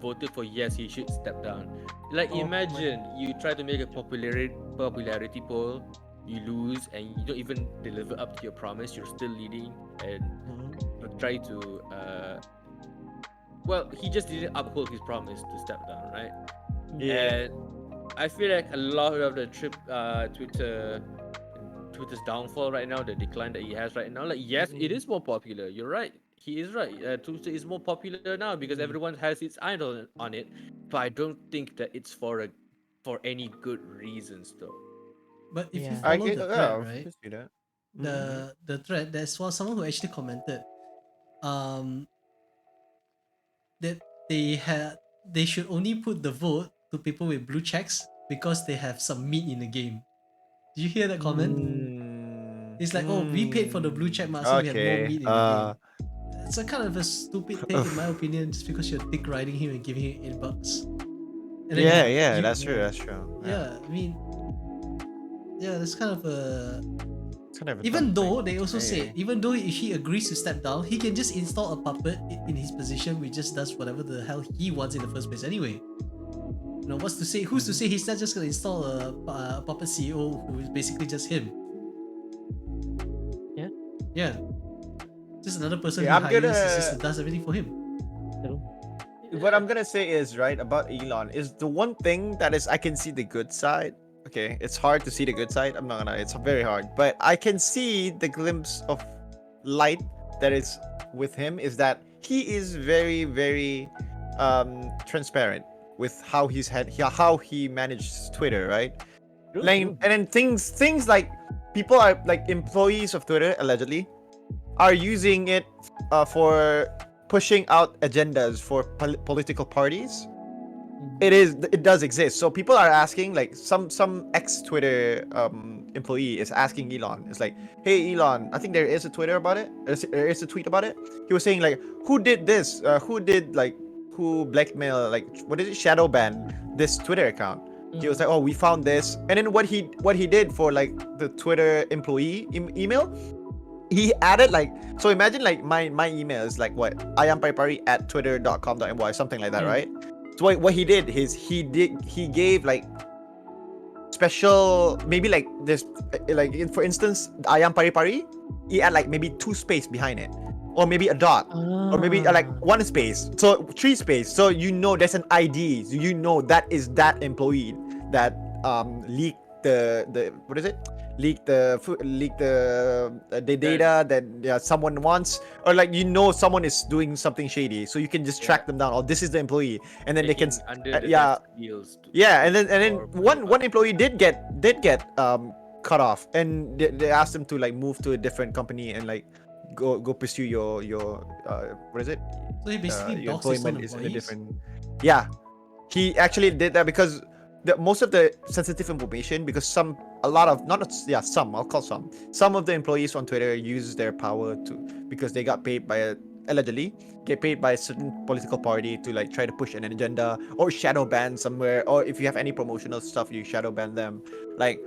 voted for yes, he should step down. Like, Oh imagine you try to make a popularity poll, you lose, and you don't even deliver up to your promise. You're still leading, and try to well, he just didn't uphold his promise to step down, right? Yeah. And I feel like a lot of the Twitter Twitter's downfall right now, the decline that he has right now. Like, yes, it is more popular. You're right. He is right. Twitter is more popular now because everyone has its eye on it. But I don't think that it's for any good reasons though. But if you Yeah. follow the thread, yeah, right? I see that. The thread, there's someone who actually commented that they should only put the vote to people with blue checks because they have some meat in the game. Did you hear that comment? It's like, oh, we paid for the blue check mark, so we have more meat in the game. It's a kind of a stupid take in my opinion, just because you're dick riding him and giving him $8. And then That's true. That's true. Yeah, I mean, yeah, that's kind of a. It's kind of a Even dumb though thing. they also say, even though if he agrees to step down, he can just install a puppet in his position, which just does whatever the hell he wants in the first place anyway. You know, what's to say? Who's to say he's not just gonna install a puppet CEO who is basically just him? Yeah. Yeah. Just another person Yeah, who I'm hires gonna- just does everything for him. What I'm gonna say is right about Elon is the one thing that is I can see the good side. Okay, it's hard to see the good side. I'm not gonna. It's very hard, but I can see the glimpse of light that is with him. Is that he is very, very transparent with how how he managed Twitter, right? Like, and then things like people are like employees of Twitter allegedly are using it for pushing out agendas for political parties. It does exist. So people are asking, like some ex Twitter employee is asking Elon. It's like, hey Elon, I think there is a Twitter about it. There is a tweet about it. He was saying like, who did this? Who blackmail, like, what is it, shadow ban this Twitter account? He was like, oh, we found this. And then what he did for like the Twitter employee email, he added like, so imagine like my email is like what, AYAMPARIPARI@twitter.com.my, something like that, right? So what he did is he gave like special, maybe like this, like for instance AYAMPARIPARI, he add like maybe 2 space behind it, or maybe a dot, or maybe like 1 space, so 3 space, so you know there's an ID, so you know that is that employee that leaked the what is it, leak the data that someone wants, or like, you know, someone is doing something shady, so you can just track them down. Oh, this is the employee, and then they can under the yeah, deals. and then one employee did get cut off, and they asked him to like move to a different company and like go pursue your what is it, So he basically your doxed his own employment is in a employees. different. Yeah, he actually did that because most of the sensitive information, because some of the employees on Twitter use their power to, because they got paid by allegedly get paid by a certain political party to like try to push an agenda or shadow ban somewhere, or if you have any promotional stuff, you shadow ban them. Like,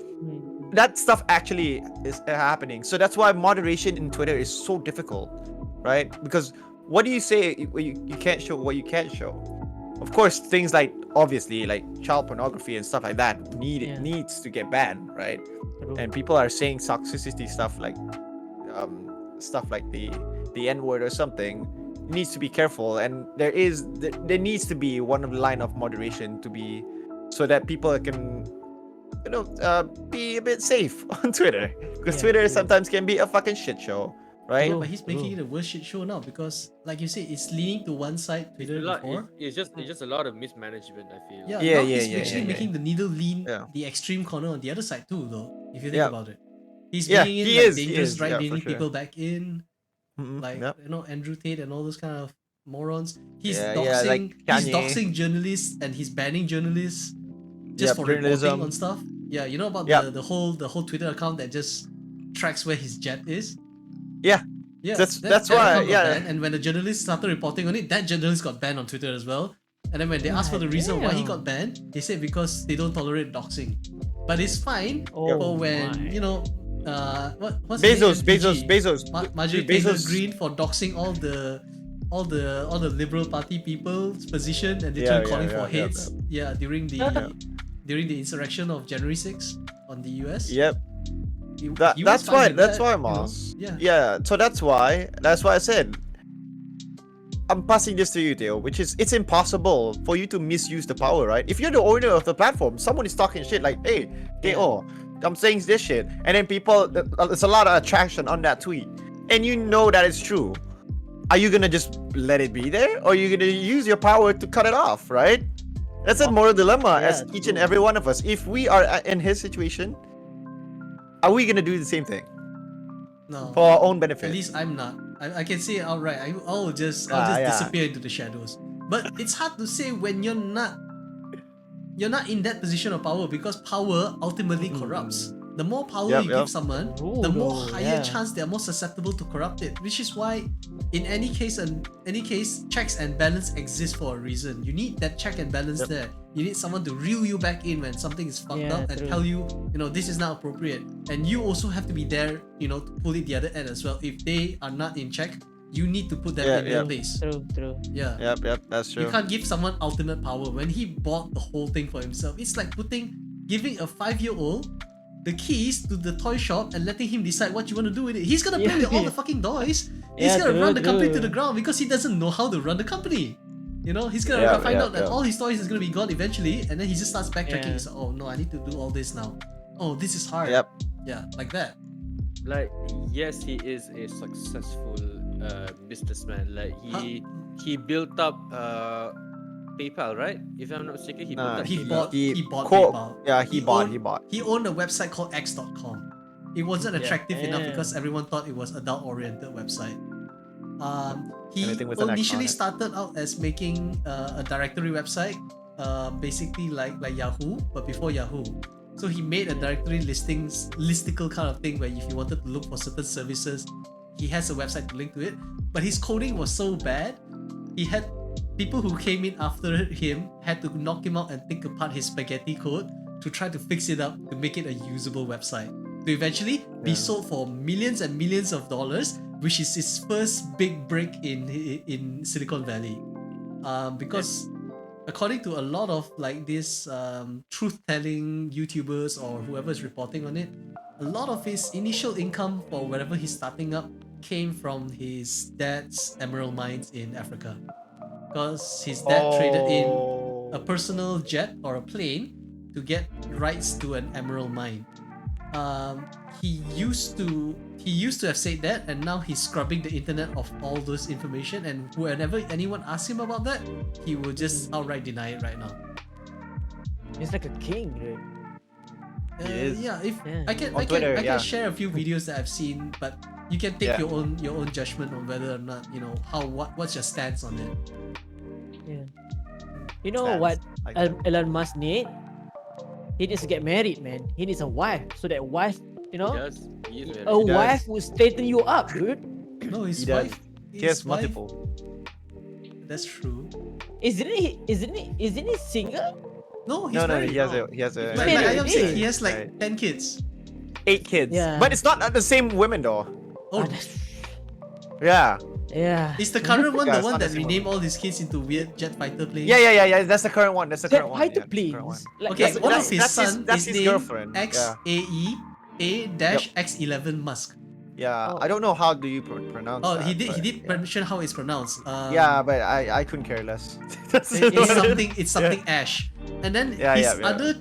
that stuff actually is happening. So that's why moderation in Twitter is so difficult, right? Because what do you say? You can't show what you can't show. Of course, things like, obviously, like child pornography and stuff like that needs to get banned, right? And people are saying toxicity stuff like the N-word or something. It needs to be careful, and there needs to be one line of moderation to be, so that people can, you know, be a bit safe on Twitter, because Twitter sometimes can be a fucking shit show, right? Yeah, but he's making it a worse shit show now because, like you said, it's leaning to one side. Twitter before. It's just a lot of mismanagement, I feel. Yeah, Yeah, now yeah, he's yeah, actually yeah, making the needle lean Yeah. the extreme corner on the other side too, though. If you think Yeah. about it, he's Yeah, bringing in he like is, dangerous yeah, right for leaning sure. people back in, like Yep. you know, Andrew Tate and all those kind of morons. He's Yeah, doxing, like he's Kanye. doxing journalists and he's banning journalists just Yep, for journalism. reporting on stuff. Yeah, you know about Yep. the whole Twitter account that just tracks where his jet is. Yeah. Yeah, That's that why, account got yeah. banned, and when the journalists started reporting on it, that journalist got banned on Twitter as well. And then when they asked for the reason why he got banned, they said because they don't tolerate doxing. But it's fine for when, you know, what's his name? Bezos. Marjorie Dude, Taylor Bezos- Greene for doxing all the Liberal Party people's position, and they Yeah, tried calling yeah, for yeah, hates. Yeah, during the insurrection of January 6th on the US. Yep. He was That's fine why. with That's that, why, you know? Moss. Yeah. So that's why I said, I'm passing this to you, Theo, which is, it's impossible for you to misuse the power, right? If you're the owner of the platform, someone is talking shit like, hey, Theo, I'm saying this shit, and then people, there's a lot of attraction on that tweet, and you know that it's true. Are you gonna just let it be there, or are you gonna use your power to cut it off, right? That's a moral dilemma as each and every one of us. If we are in his situation, are we gonna do the same thing No. for our own benefit? At least I'm not. I can say it outright. I'll just disappear into the shadows. But it's hard to say when you're not in that position of power, because power ultimately corrupts. The more power you give someone, the more higher chance they are more susceptible to corrupt it. Which is why, in any case, checks and balance exist for a reason. You need that check and balance there. You need someone to reel you back in when something is fucked up and tell you, this is not appropriate. And you also have to be there, to pull it the other end as well. If they are not in check, you need to put them in their place. True. Yeah. Yep, that's true. You can't give someone ultimate power. When he bought the whole thing for himself, it's like giving a 5-year-old the keys to the toy shop and letting him decide what you want to do with it. He's gonna play with all the fucking toys. He's gonna run the company to the ground because he doesn't know how to run the company. He's gonna find out that all his toys is gonna be gone eventually, and then he just starts backtracking. He's like, oh no, I need to do all this now. Oh, this is hard. Yep. Yeah, like that. Like, yes, he is a successful businessman. Like he built up PayPal, right? If I'm not mistaken, he built up He PayPal. bought PayPal. Yeah, he bought. He owned a website called X.com. It wasn't attractive enough because everyone thought it was adult-oriented website. He Anything with an X on initially it. started out as making a directory website, basically like Yahoo, but before Yahoo. So he made a directory listicle kind of thing where if you wanted to look for certain services, he has a website to link to it. But his coding was so bad, he had people who came in after him had to knock him out and think apart his spaghetti code to try to fix it up to make it a usable website. To eventually be sold for millions and millions of dollars, which is his first big break in Silicon Valley. Because according to a lot of like these truth-telling YouTubers or whoever is reporting on it, a lot of his initial income for whatever he's starting up came from his dad's emerald mines in Africa. Because his dad traded in a personal jet or a plane to get rights to an emerald mine. He used to have said that, and now he's scrubbing the internet of all those information, and whenever anyone asks him about that, he will just outright deny it right now. He's like a king, dude. I can share a few videos that I've seen, but you can take your own judgment on whether or not what's your stance on it. Yeah. You know what Elon Musk need? He needs to get married, man. He needs a wife, so that wife, He does. He is a wife will straighten you up, dude. No, his He does. wife. He has multiple. That's true. Isn't he single? No, he's No, married. he has a Like married. Ayam said, he has like Right. 10 kids. 8 kids. Yeah. But it's not the same women though. Oh, Yeah. Yeah. is the current one Yeah, the it's one not the that same renamed all his kids into weird jet fighter planes? Yeah. That's the current one. That's the current one. Fighter Yeah, that's the current one. planes. Like, Okay, one of his that's his- sons that's is his named girlfriend. XAE A-X11 Musk. Yeah. Oh. I don't know how do you pronounce Oh, that. he did but yeah. mention how it's pronounced. Yeah, but I couldn't care less. It's something Ash. And then Yeah, his yeah. other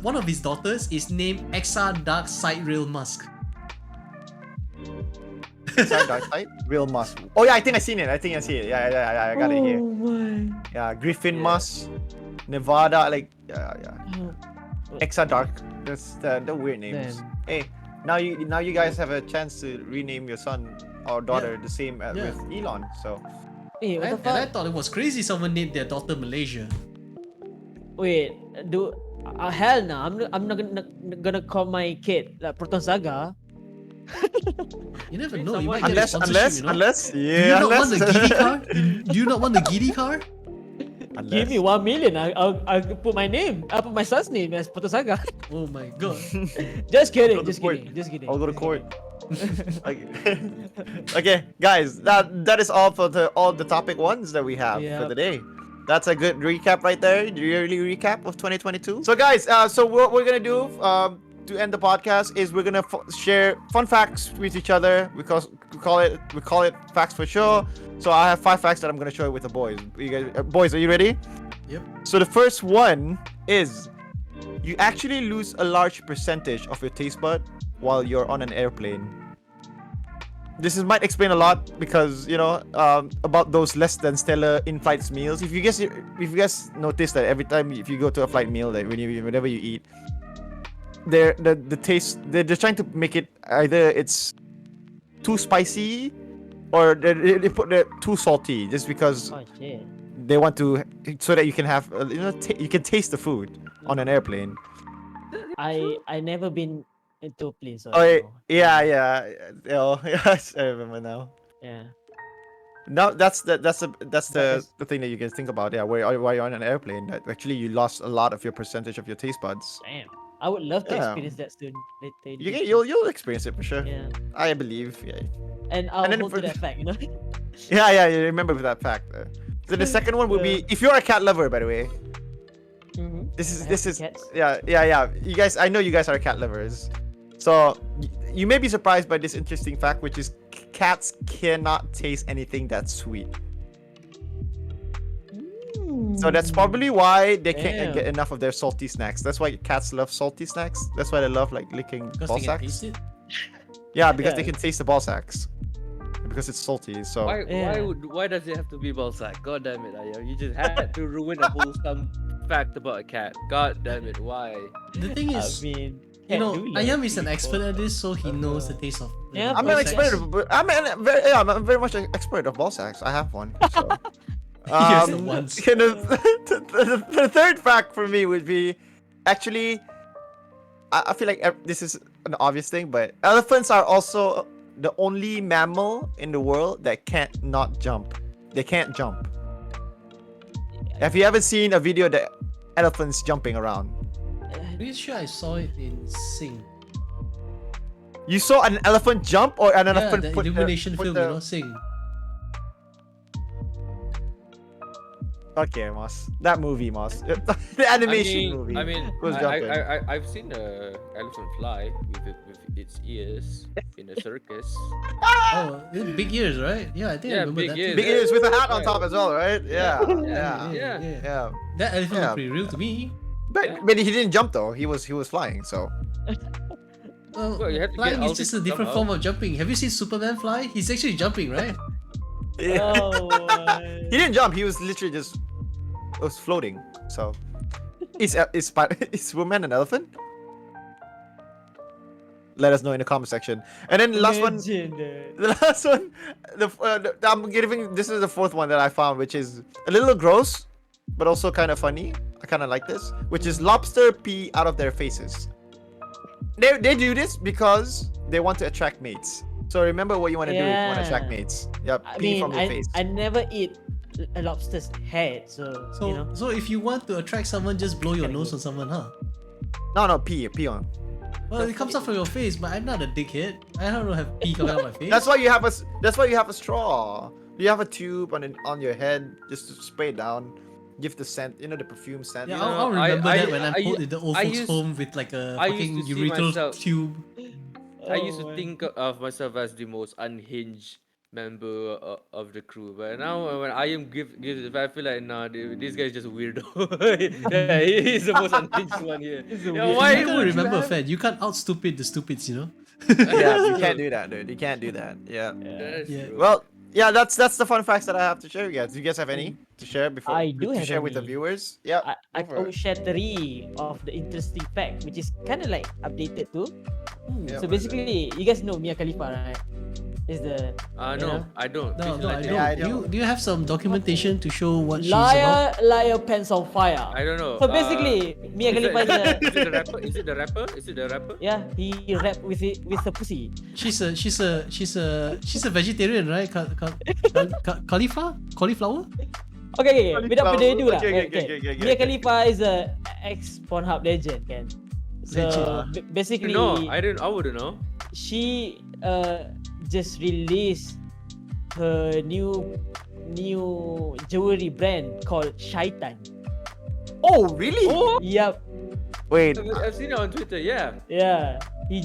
one of his daughters is named Exa Dark Side Rail Musk. Sorry, dark side? Real Musk. Oh yeah, I think I seen it. Yeah, I got it here. Oh my. Yeah, Griffin Yeah. Musk, Nevada, like yeah. Oh, Exa Dark. That's the weird names. Damn. Hey, now you guys have a chance to rename your son or daughter the same with Elon. So Hey, what the And I fuck? thought it was crazy someone named their daughter Malaysia. Wait, hell no! I'm not gonna call my kid like Proton Saga. You never Wait, know. You someone- might get a sponsorship, unless Do you not want the Giddy car? Do you not want the Giddy car? Give me 1 million. I'll put my name. I'll put my son's name as Proton Saga. Oh my god. Just kidding. Go to Just court. kidding. Just kidding. I'll go to court. Okay, guys, that is all for all the topic ones that we have for Yep. the day. That's a good recap right there, yearly recap of 2022. So guys, so what we're gonna do to end the podcast is we're gonna share fun facts with each other because we call it facts for sure. So I have 5 facts that I'm gonna share with the boys. You guys, boys, are you ready? Yep. So the first one is you actually lose a large percentage of your taste bud while you're on an airplane. Might explain a lot because about those less than stellar in-flight meals. If you guys notice that every time if you go to a flight meal, like whenever you eat, the taste they're trying to make it either it's too spicy or they put it too salty just because Oh shit. they want to so that you can have you can taste the food on an airplane. I never been into a plane, so Oh I don't know. yeah. Oh, yes, I remember now. Yeah. No, that's the Because- thing that you can think about. Yeah, while you're on an airplane, that actually you lost a lot of your percentage of your taste buds. Damn. I would love to Yeah. experience that soon. Later in the You future. you'll experience it for sure. Yeah. I believe. Yeah. And I'll And then hold to for- that fact, you know? Yeah. You remember that fact. So the second one would be if you're a cat lover, by the way. Mhm. This I have is cats. yeah. You guys, I know you guys are cat lovers. So you may be surprised by this interesting fact, which is cats cannot taste anything that's sweet. So that's probably why they can't Damn. get enough of their salty snacks. That's why cats love salty snacks. That's why they love like licking Because ball they can sacks. taste it. Yeah, because Yeah. they can taste the ball sacks. Because it's salty. So Yeah. Why does it have to be ballsack? God damn it, Ayam. You just had to ruin a wholesome fact about a cat. God damn it, why? The thing I is, mean, you know, cat do love Ayam is an people. expert at this, so he knows the taste of. Yeah, I'm ball an sacks. expert. I'm very much an expert of ball sacks. I have one. So. Here's the ones. The third fact for me would be actually I feel like this is an obvious thing, but elephants are also the only mammal in the world that can't not jump. They can't jump. Have you ever seen a video that elephants jumping around? Pretty sure I saw it in Sing. You saw an elephant jump or an Yeah, elephant the put illumination put film, you know, Sing. Okay, Moss. That movie, Moss. The animation movie. I mean, was jumping. I've seen a elephant fly with its ears in a circus. Oh, big ears, right? Yeah, I think I Yeah, remember big that. ears. too. Big ears with a hat on Right. top as well, right? Yeah. Yeah, Yeah. Yeah. That elephant Yeah. was pretty real to me. But he didn't jump though. He was flying. So Well, You have to flying get is just a altitude different somehow. form of jumping. Have you seen Superman fly? He's actually jumping, right? Oh, he didn't jump. He was literally just was floating. So is woman an elephant? Let us know in the comment section. And then last one. The last one, I'm giving. This is the fourth one that I found, which is a little gross, but also kind of funny. I kind of like this, which is lobster pee out of their faces. They do this because they want to attract mates. So remember what you want to do if you want to attract Yeah. mates. Yeah, I pee mean, from your face. I never eat a lobster's head, so, So, you know. so if you want to attract someone, just blow your Kinda nose good. on someone, huh? No, pee on. Well, it comes out from your face, but I'm not a dickhead. I don't have pee coming out my face. That's why you have a straw. You have a tube on your head just to spray it down. Give the scent, the perfume scent. Yeah, you know? I'll I- remember I- that when I'm I put u- in the old I folks' used- home with like a I used fucking to see urethral myself- tube. I used Oh, to man. think of myself as the most unhinged member of the crew, but now when I am gives, I feel like nah, this guy's just a weirdo. Yeah, he's the most unhinged one here. Yeah, You why gotta would remember, you have... Fed, you can't out stupid the stupids, you know? Yeah, you can't do that, dude. You can't do that. Yeah. That's Yeah. true. Well, yeah, that's the fun facts that I have to share with you guys. Do you guys have any to share before I do to have share with the any. viewers? Yeah. I go for it. will share 3 of the interesting fact, which is kind of like updated too. Yeah, So right, basically, you guys know Mia Khalifa, right? Is the No, know? I don't. No, Please no, I enlighten don't. me. Yeah, I don't. Do you have some documentation to show what she's about? liar pants on fire. I don't know. So basically, Mia Khalifa is a Is it the rapper? Is it the rapper? Is it the rapper? yeah, he rap with the pussy. She's a vegetarian, right? Cauliflower? Okay, without further ado lah. Okay. Mia Khalifa is a ex Pornhub legend, kan? So basically, No, I wouldn't know. she just released her new jewelry brand called Shaitan. Oh, really? Oh, Yep, Wait. I've seen it on Twitter. Yeah. yeah. She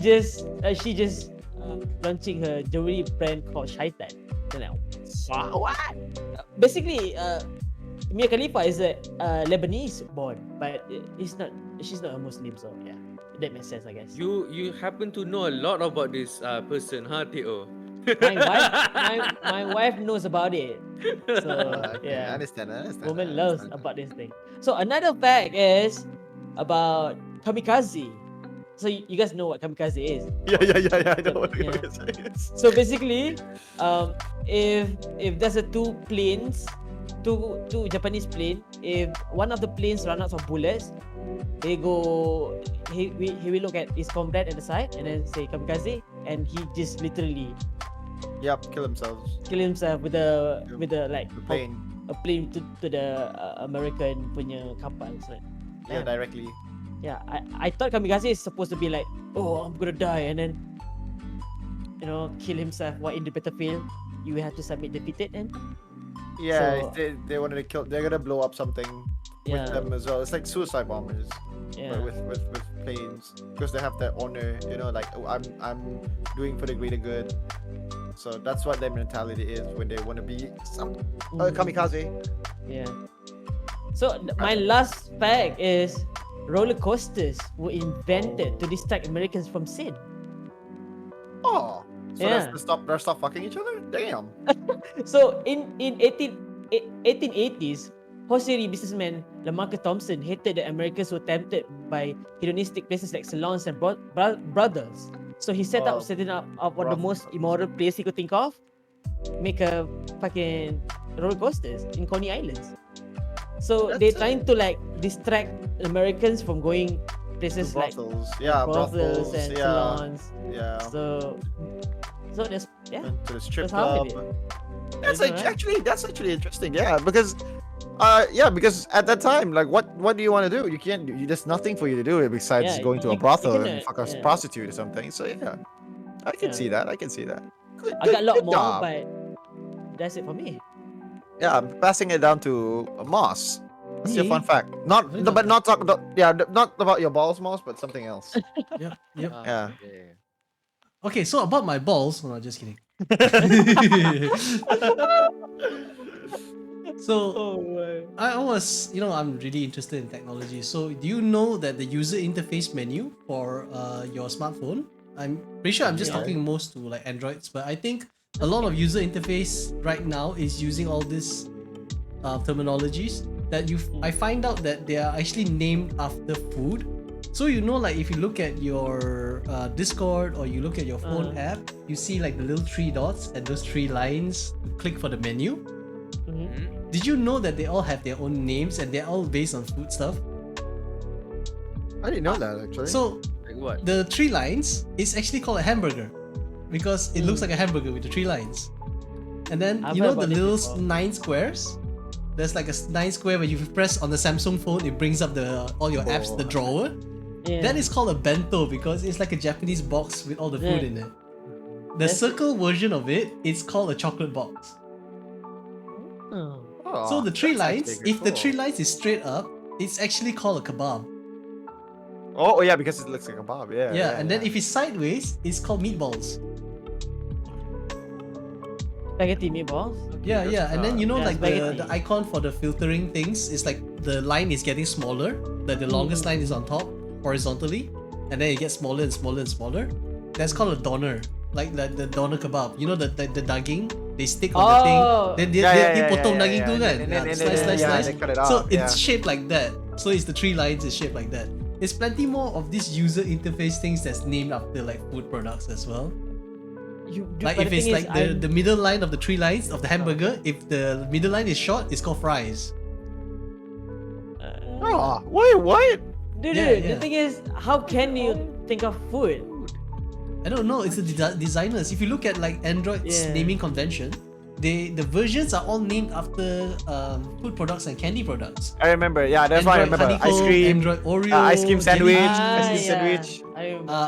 just launching her jewelry brand called Shaitan. You know, what? Basically, Mia Khalifa is a Lebanese born, but she's not a Muslim, so yeah, that makes sense, I guess. You happen to know a lot about this person, huh, Teo? My wife knows about it, so Okay, I yeah, understand. woman loves about this thing. So another fact is about kamikaze. So you guys know what kamikaze is. Yeah. I know what Yeah. you're saying. So basically, if there's two Japanese plane, if one of the planes run out of bullets, he will look at his comrade at the side and then say kamikaze, and he just literally Yep, kill themselves. kill himself with a like The plane. a plane to the American punya kapal. So Yeah, man, directly. yeah, I thought kamikaze is supposed to be like, oh, I'm gonna die, and then kill himself while in the battlefield. You have to submit defeated, and Yeah, So- if they wanted to kill. They're gonna blow up something with yeah, them as well. It's like suicide bombers, yeah. but with planes, because they have that honor. Like, oh, I'm doing for the greater good. So that's what their mentality is when they want to be some Mhm. kamikaze. Yeah. So my last fact is roller coasters were invented to distract Americans from sin. Oh, so Yeah. they're stop fucking each other. Damn. So in 1880s, Hosiery businessman Lamarcus Thompson hated that Americans were tempted by hedonistic places like salons and brothels. So he set Oh, setting up one of the most immoral place he could think of, make a fucking roller coasters in Coney Islands. So they're That's trying to like distract Americans from going places like Brothels. Yeah, brothels and yeah, salons. yeah. So that's And to the strip That's how club. it That's Isn't it? that's actually interesting. Yeah, because at that time, like, what do you want to do? You can't. There's nothing for you to do besides Yeah, going to a you brothel cannot- and fuck a yeah. prostitute or something. So yeah, I can Yeah. see that. I can see that. Good, I got a lot good more, job. but that's it for me. Yeah, I'm passing it down to Moss. What's your fun Me? fact? Not, Really no, but not- not talk. Not about your balls, Moss, but something else. Yep. Yep. Yeah. Okay. Okay, so about my balls. No, just kidding. So Oh my. I was, I'm really interested in technology. So do you know that the user interface menu for your smartphone? I'm pretty sure I'm just Yeah. talking most to like Androids, but I think a lot of user interface right now is using all these terminologies that I find out that they are actually named after food. So like if you look at your Discord or you look at your phone app, you see like the little 3 dots and those 3 lines to click for the menu. Mhm. Did you know that they all have their own names and they're all based on food stuff? I didn't know that actually. So Like what? the 3 lines is actually called a hamburger because it looks like a hamburger with the 3 lines. And then I've you know heard the about it little before. 9 squares? There's like a 9 square where you press on the Samsung phone, it brings up all your apps, the drawer. Yeah. That is called a bento because it's like a Japanese box with all the food Yeah. in it. The That's- circle version of it is called a chocolate box. Oh. So the 3 that's lines, actually if the cool. 3 lines is straight up, it's actually called a kebab. Oh yeah, because it looks like a kebab. Yeah. Yeah, and then if it's sideways, it's called meatballs. Spaghetti meatballs. Yeah, yeah, and then Yeah, like spaghetti. the icon for the filtering things is like the line is getting smaller, like the longest line is on top horizontally, and then it gets smaller and smaller and smaller. That's called a doner, like the doner kebab. You know the daging they stick on the thing. Then they potong daging tu kan. Slice. They cut it So off, it's shaped like that. So it's the 3 lines is shaped like that. There's plenty more of these user interface things that's named after like food products as well. Like but if the it's thing like is, the middle line of the 3 lines of the hamburger, if the middle line is short, it's called fries. Oh, wait, what? Dude, Yeah, the yeah. thing is, how can you think of food? I don't know. It's the designers. If you look at like Android's Yeah. naming convention, the versions are all named after food products and candy products. I remember. Yeah, that's why I Android remember. Ice honeycomb, cream, Android Oreo, ice cream sandwich, jelly ice cream beans, sandwich,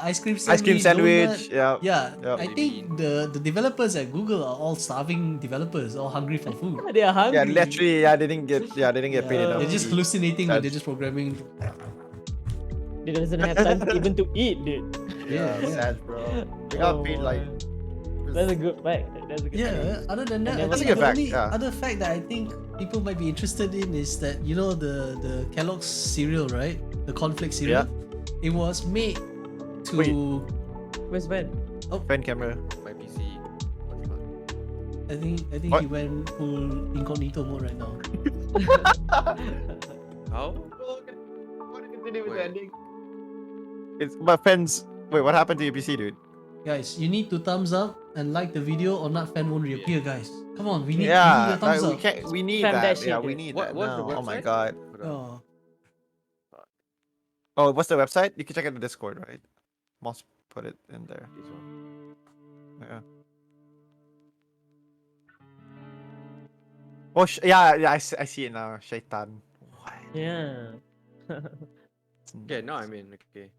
ice cream ice cream sandwich. donut. Yeah. Yeah, Yep. I think the developers at Google are all starving developers, all hungry for food. They are hungry. Yeah, literally. Yeah, they didn't get. Yeah, they didn't get paid Yeah, enough. they're to just eat. hallucinating when Sad. they're just programming. They doesn't have time even to eat, dude. Yeah, yeah. Sad, bro. They got paid like. That's a good fact. That's a good fact. Yeah, other than that, I That's a think good the fact, only yeah. other fact that I think people might be interested in is that the Kellogg's cereal, right? The cornflakes cereal. It was made to Wait. Where's Ben? Fan camera. My PC. What the fuck? I think What? he went full incognito mode right now. How? Continue with the Wait. ending. It's my fans. Wait, what happened to your PC, dude? Guys, you need to thumbs up and like the video or not fan won't reappear, guys. Come on, we need Yeah, a thumbs we up. can't. We need Spam that. that Yeah, shit, we dude. need What that. what's the now. Oh my website? god. Hold on. Oh. Oh, what's the website? You can check out the Discord, right? Moss put it in there. This one. Yeah. Oh, yeah. I see it now. Shaitan. What? Yeah. Okay, now I'm in. Okay.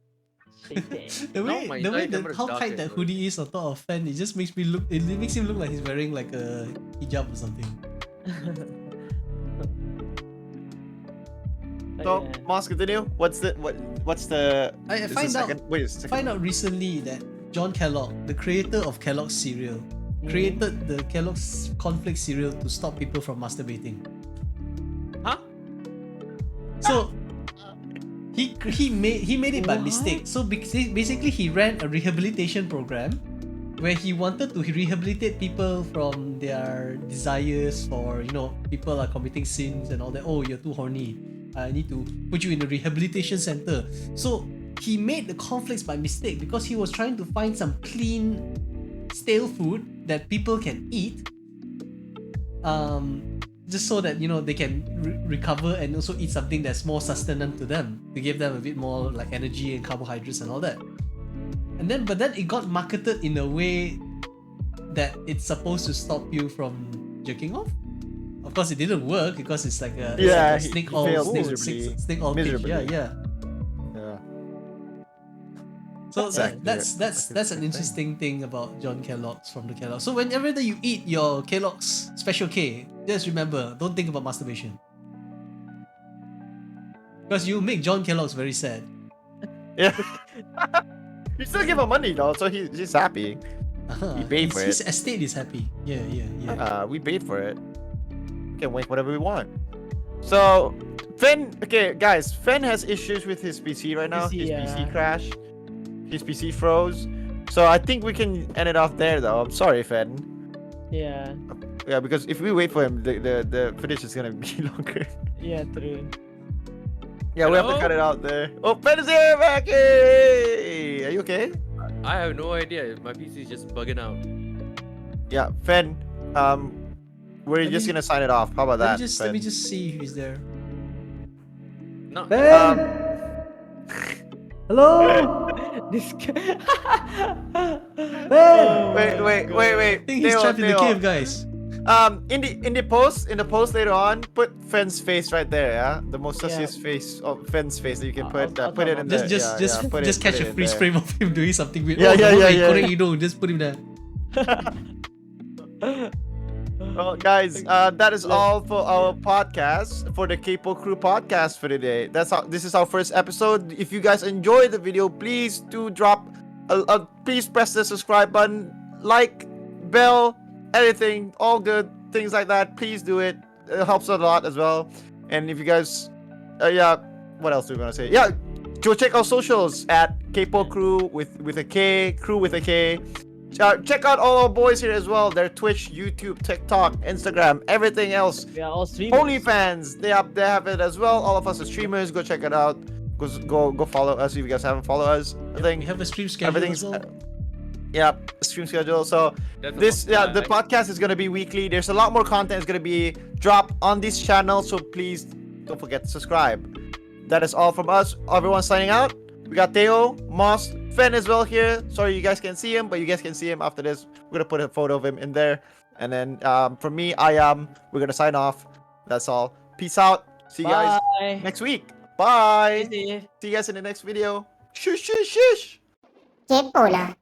The way, my the way entire camera is how dark tight and that blurry. hoodie is on top of fan, it just makes me look. It makes him look like he's wearing like a hijab or something. So, Moss, continue. What's the I this is find the out. second, wait, it's the second. Find out recently that John Kellogg, the creator of Kellogg's cereal, created the Kellogg's cornflakes cereal to stop people from masturbating. Huh? So he made it by What? mistake. So basically he ran a rehabilitation program where he wanted to rehabilitate people from their desires for, people are committing sins and all that. Oh, you're too horny. I need to put you in a rehabilitation center. So he made the cornflakes by mistake because he was trying to find some clean, stale food that people can eat. Just so that they can recover and also eat something that's more sustenance to them, to give them a bit more like energy and carbohydrates and all that. But then it got marketed in a way that it's supposed to stop you from jerking off. Of course, it didn't work because it's like a Yeah, he snake failed miserably. oil pitch. Miserably. Yeah. Yeah. So Exactly. that's an interesting thing about John Kellogg's from the Kellogg's. So whenever that you eat your Kellogg's Special K, just remember, don't think about masturbation. Because you make John Kellogg's very sad. Yeah. You still give him money though, so he's happy. He paid for His it. estate is happy. Yeah. We paid for it. We can make whatever we want. So, Fen, okay, guys, Fen has issues with his PC right now. PC, His yeah. PC crashed. His PC froze. So I think we can end it off there, though. I'm sorry, Fen. Yeah. Yeah, because if we wait for him, the footage is gonna be longer. Yeah, true. Yeah, we have to Hello? cut it out there. Oh, Fen is here, back! Hey! Are you okay? I have no idea. My PC is just bugging out. Yeah, Fen. We're just gonna sign it off. How about that? Let me Fen? just see if he's there. No. Hello. This guy. Wait. I think he's Theo, trapped in the Theo. cave, guys. In the post later on, put Fen's face right there. Yeah, the most sussiest face of Fen's face that you can put. I'll Put it in there. Just catch a freeze frame of him doing something weird. Yeah, the one where he yeah. korek hidung, just put him there. Well, guys, that is all for our podcast, for the Kaypoh Krew podcast for today. This is our first episode. If you guys enjoyed the video, please do drop please press the subscribe button, like, bell, anything, all good things like that. Please do it. It helps a lot as well. And if you guys, what else do we want to say? Yeah, go check our socials at Kaypoh Krew with a K, Crew with a K. Check out all our boys here as well. Their Twitch, YouTube, TikTok, Instagram, everything else. We are all streamers. OnlyFans, they have it as well. All of us are streamers. Go check it out. Go follow us if you guys haven't followed us. I We think have a stream schedule everything's as well. stream schedule. So That's a the podcast. podcast is gonna be weekly. There's a lot more content is gonna be dropped on this channel. So please don't forget to subscribe. That is all from us. Everyone signing out. We got Theo, Moss, Fen as well here. Sorry you guys can't see him, but you guys can see him after this. We're gonna put a photo of him in there. And then from me, we're gonna sign off. That's all. Peace out. See you guys Bye. next week. Bye. Stay safe. See you guys in the next video. Shush, shush, shush. Kaypoh lah.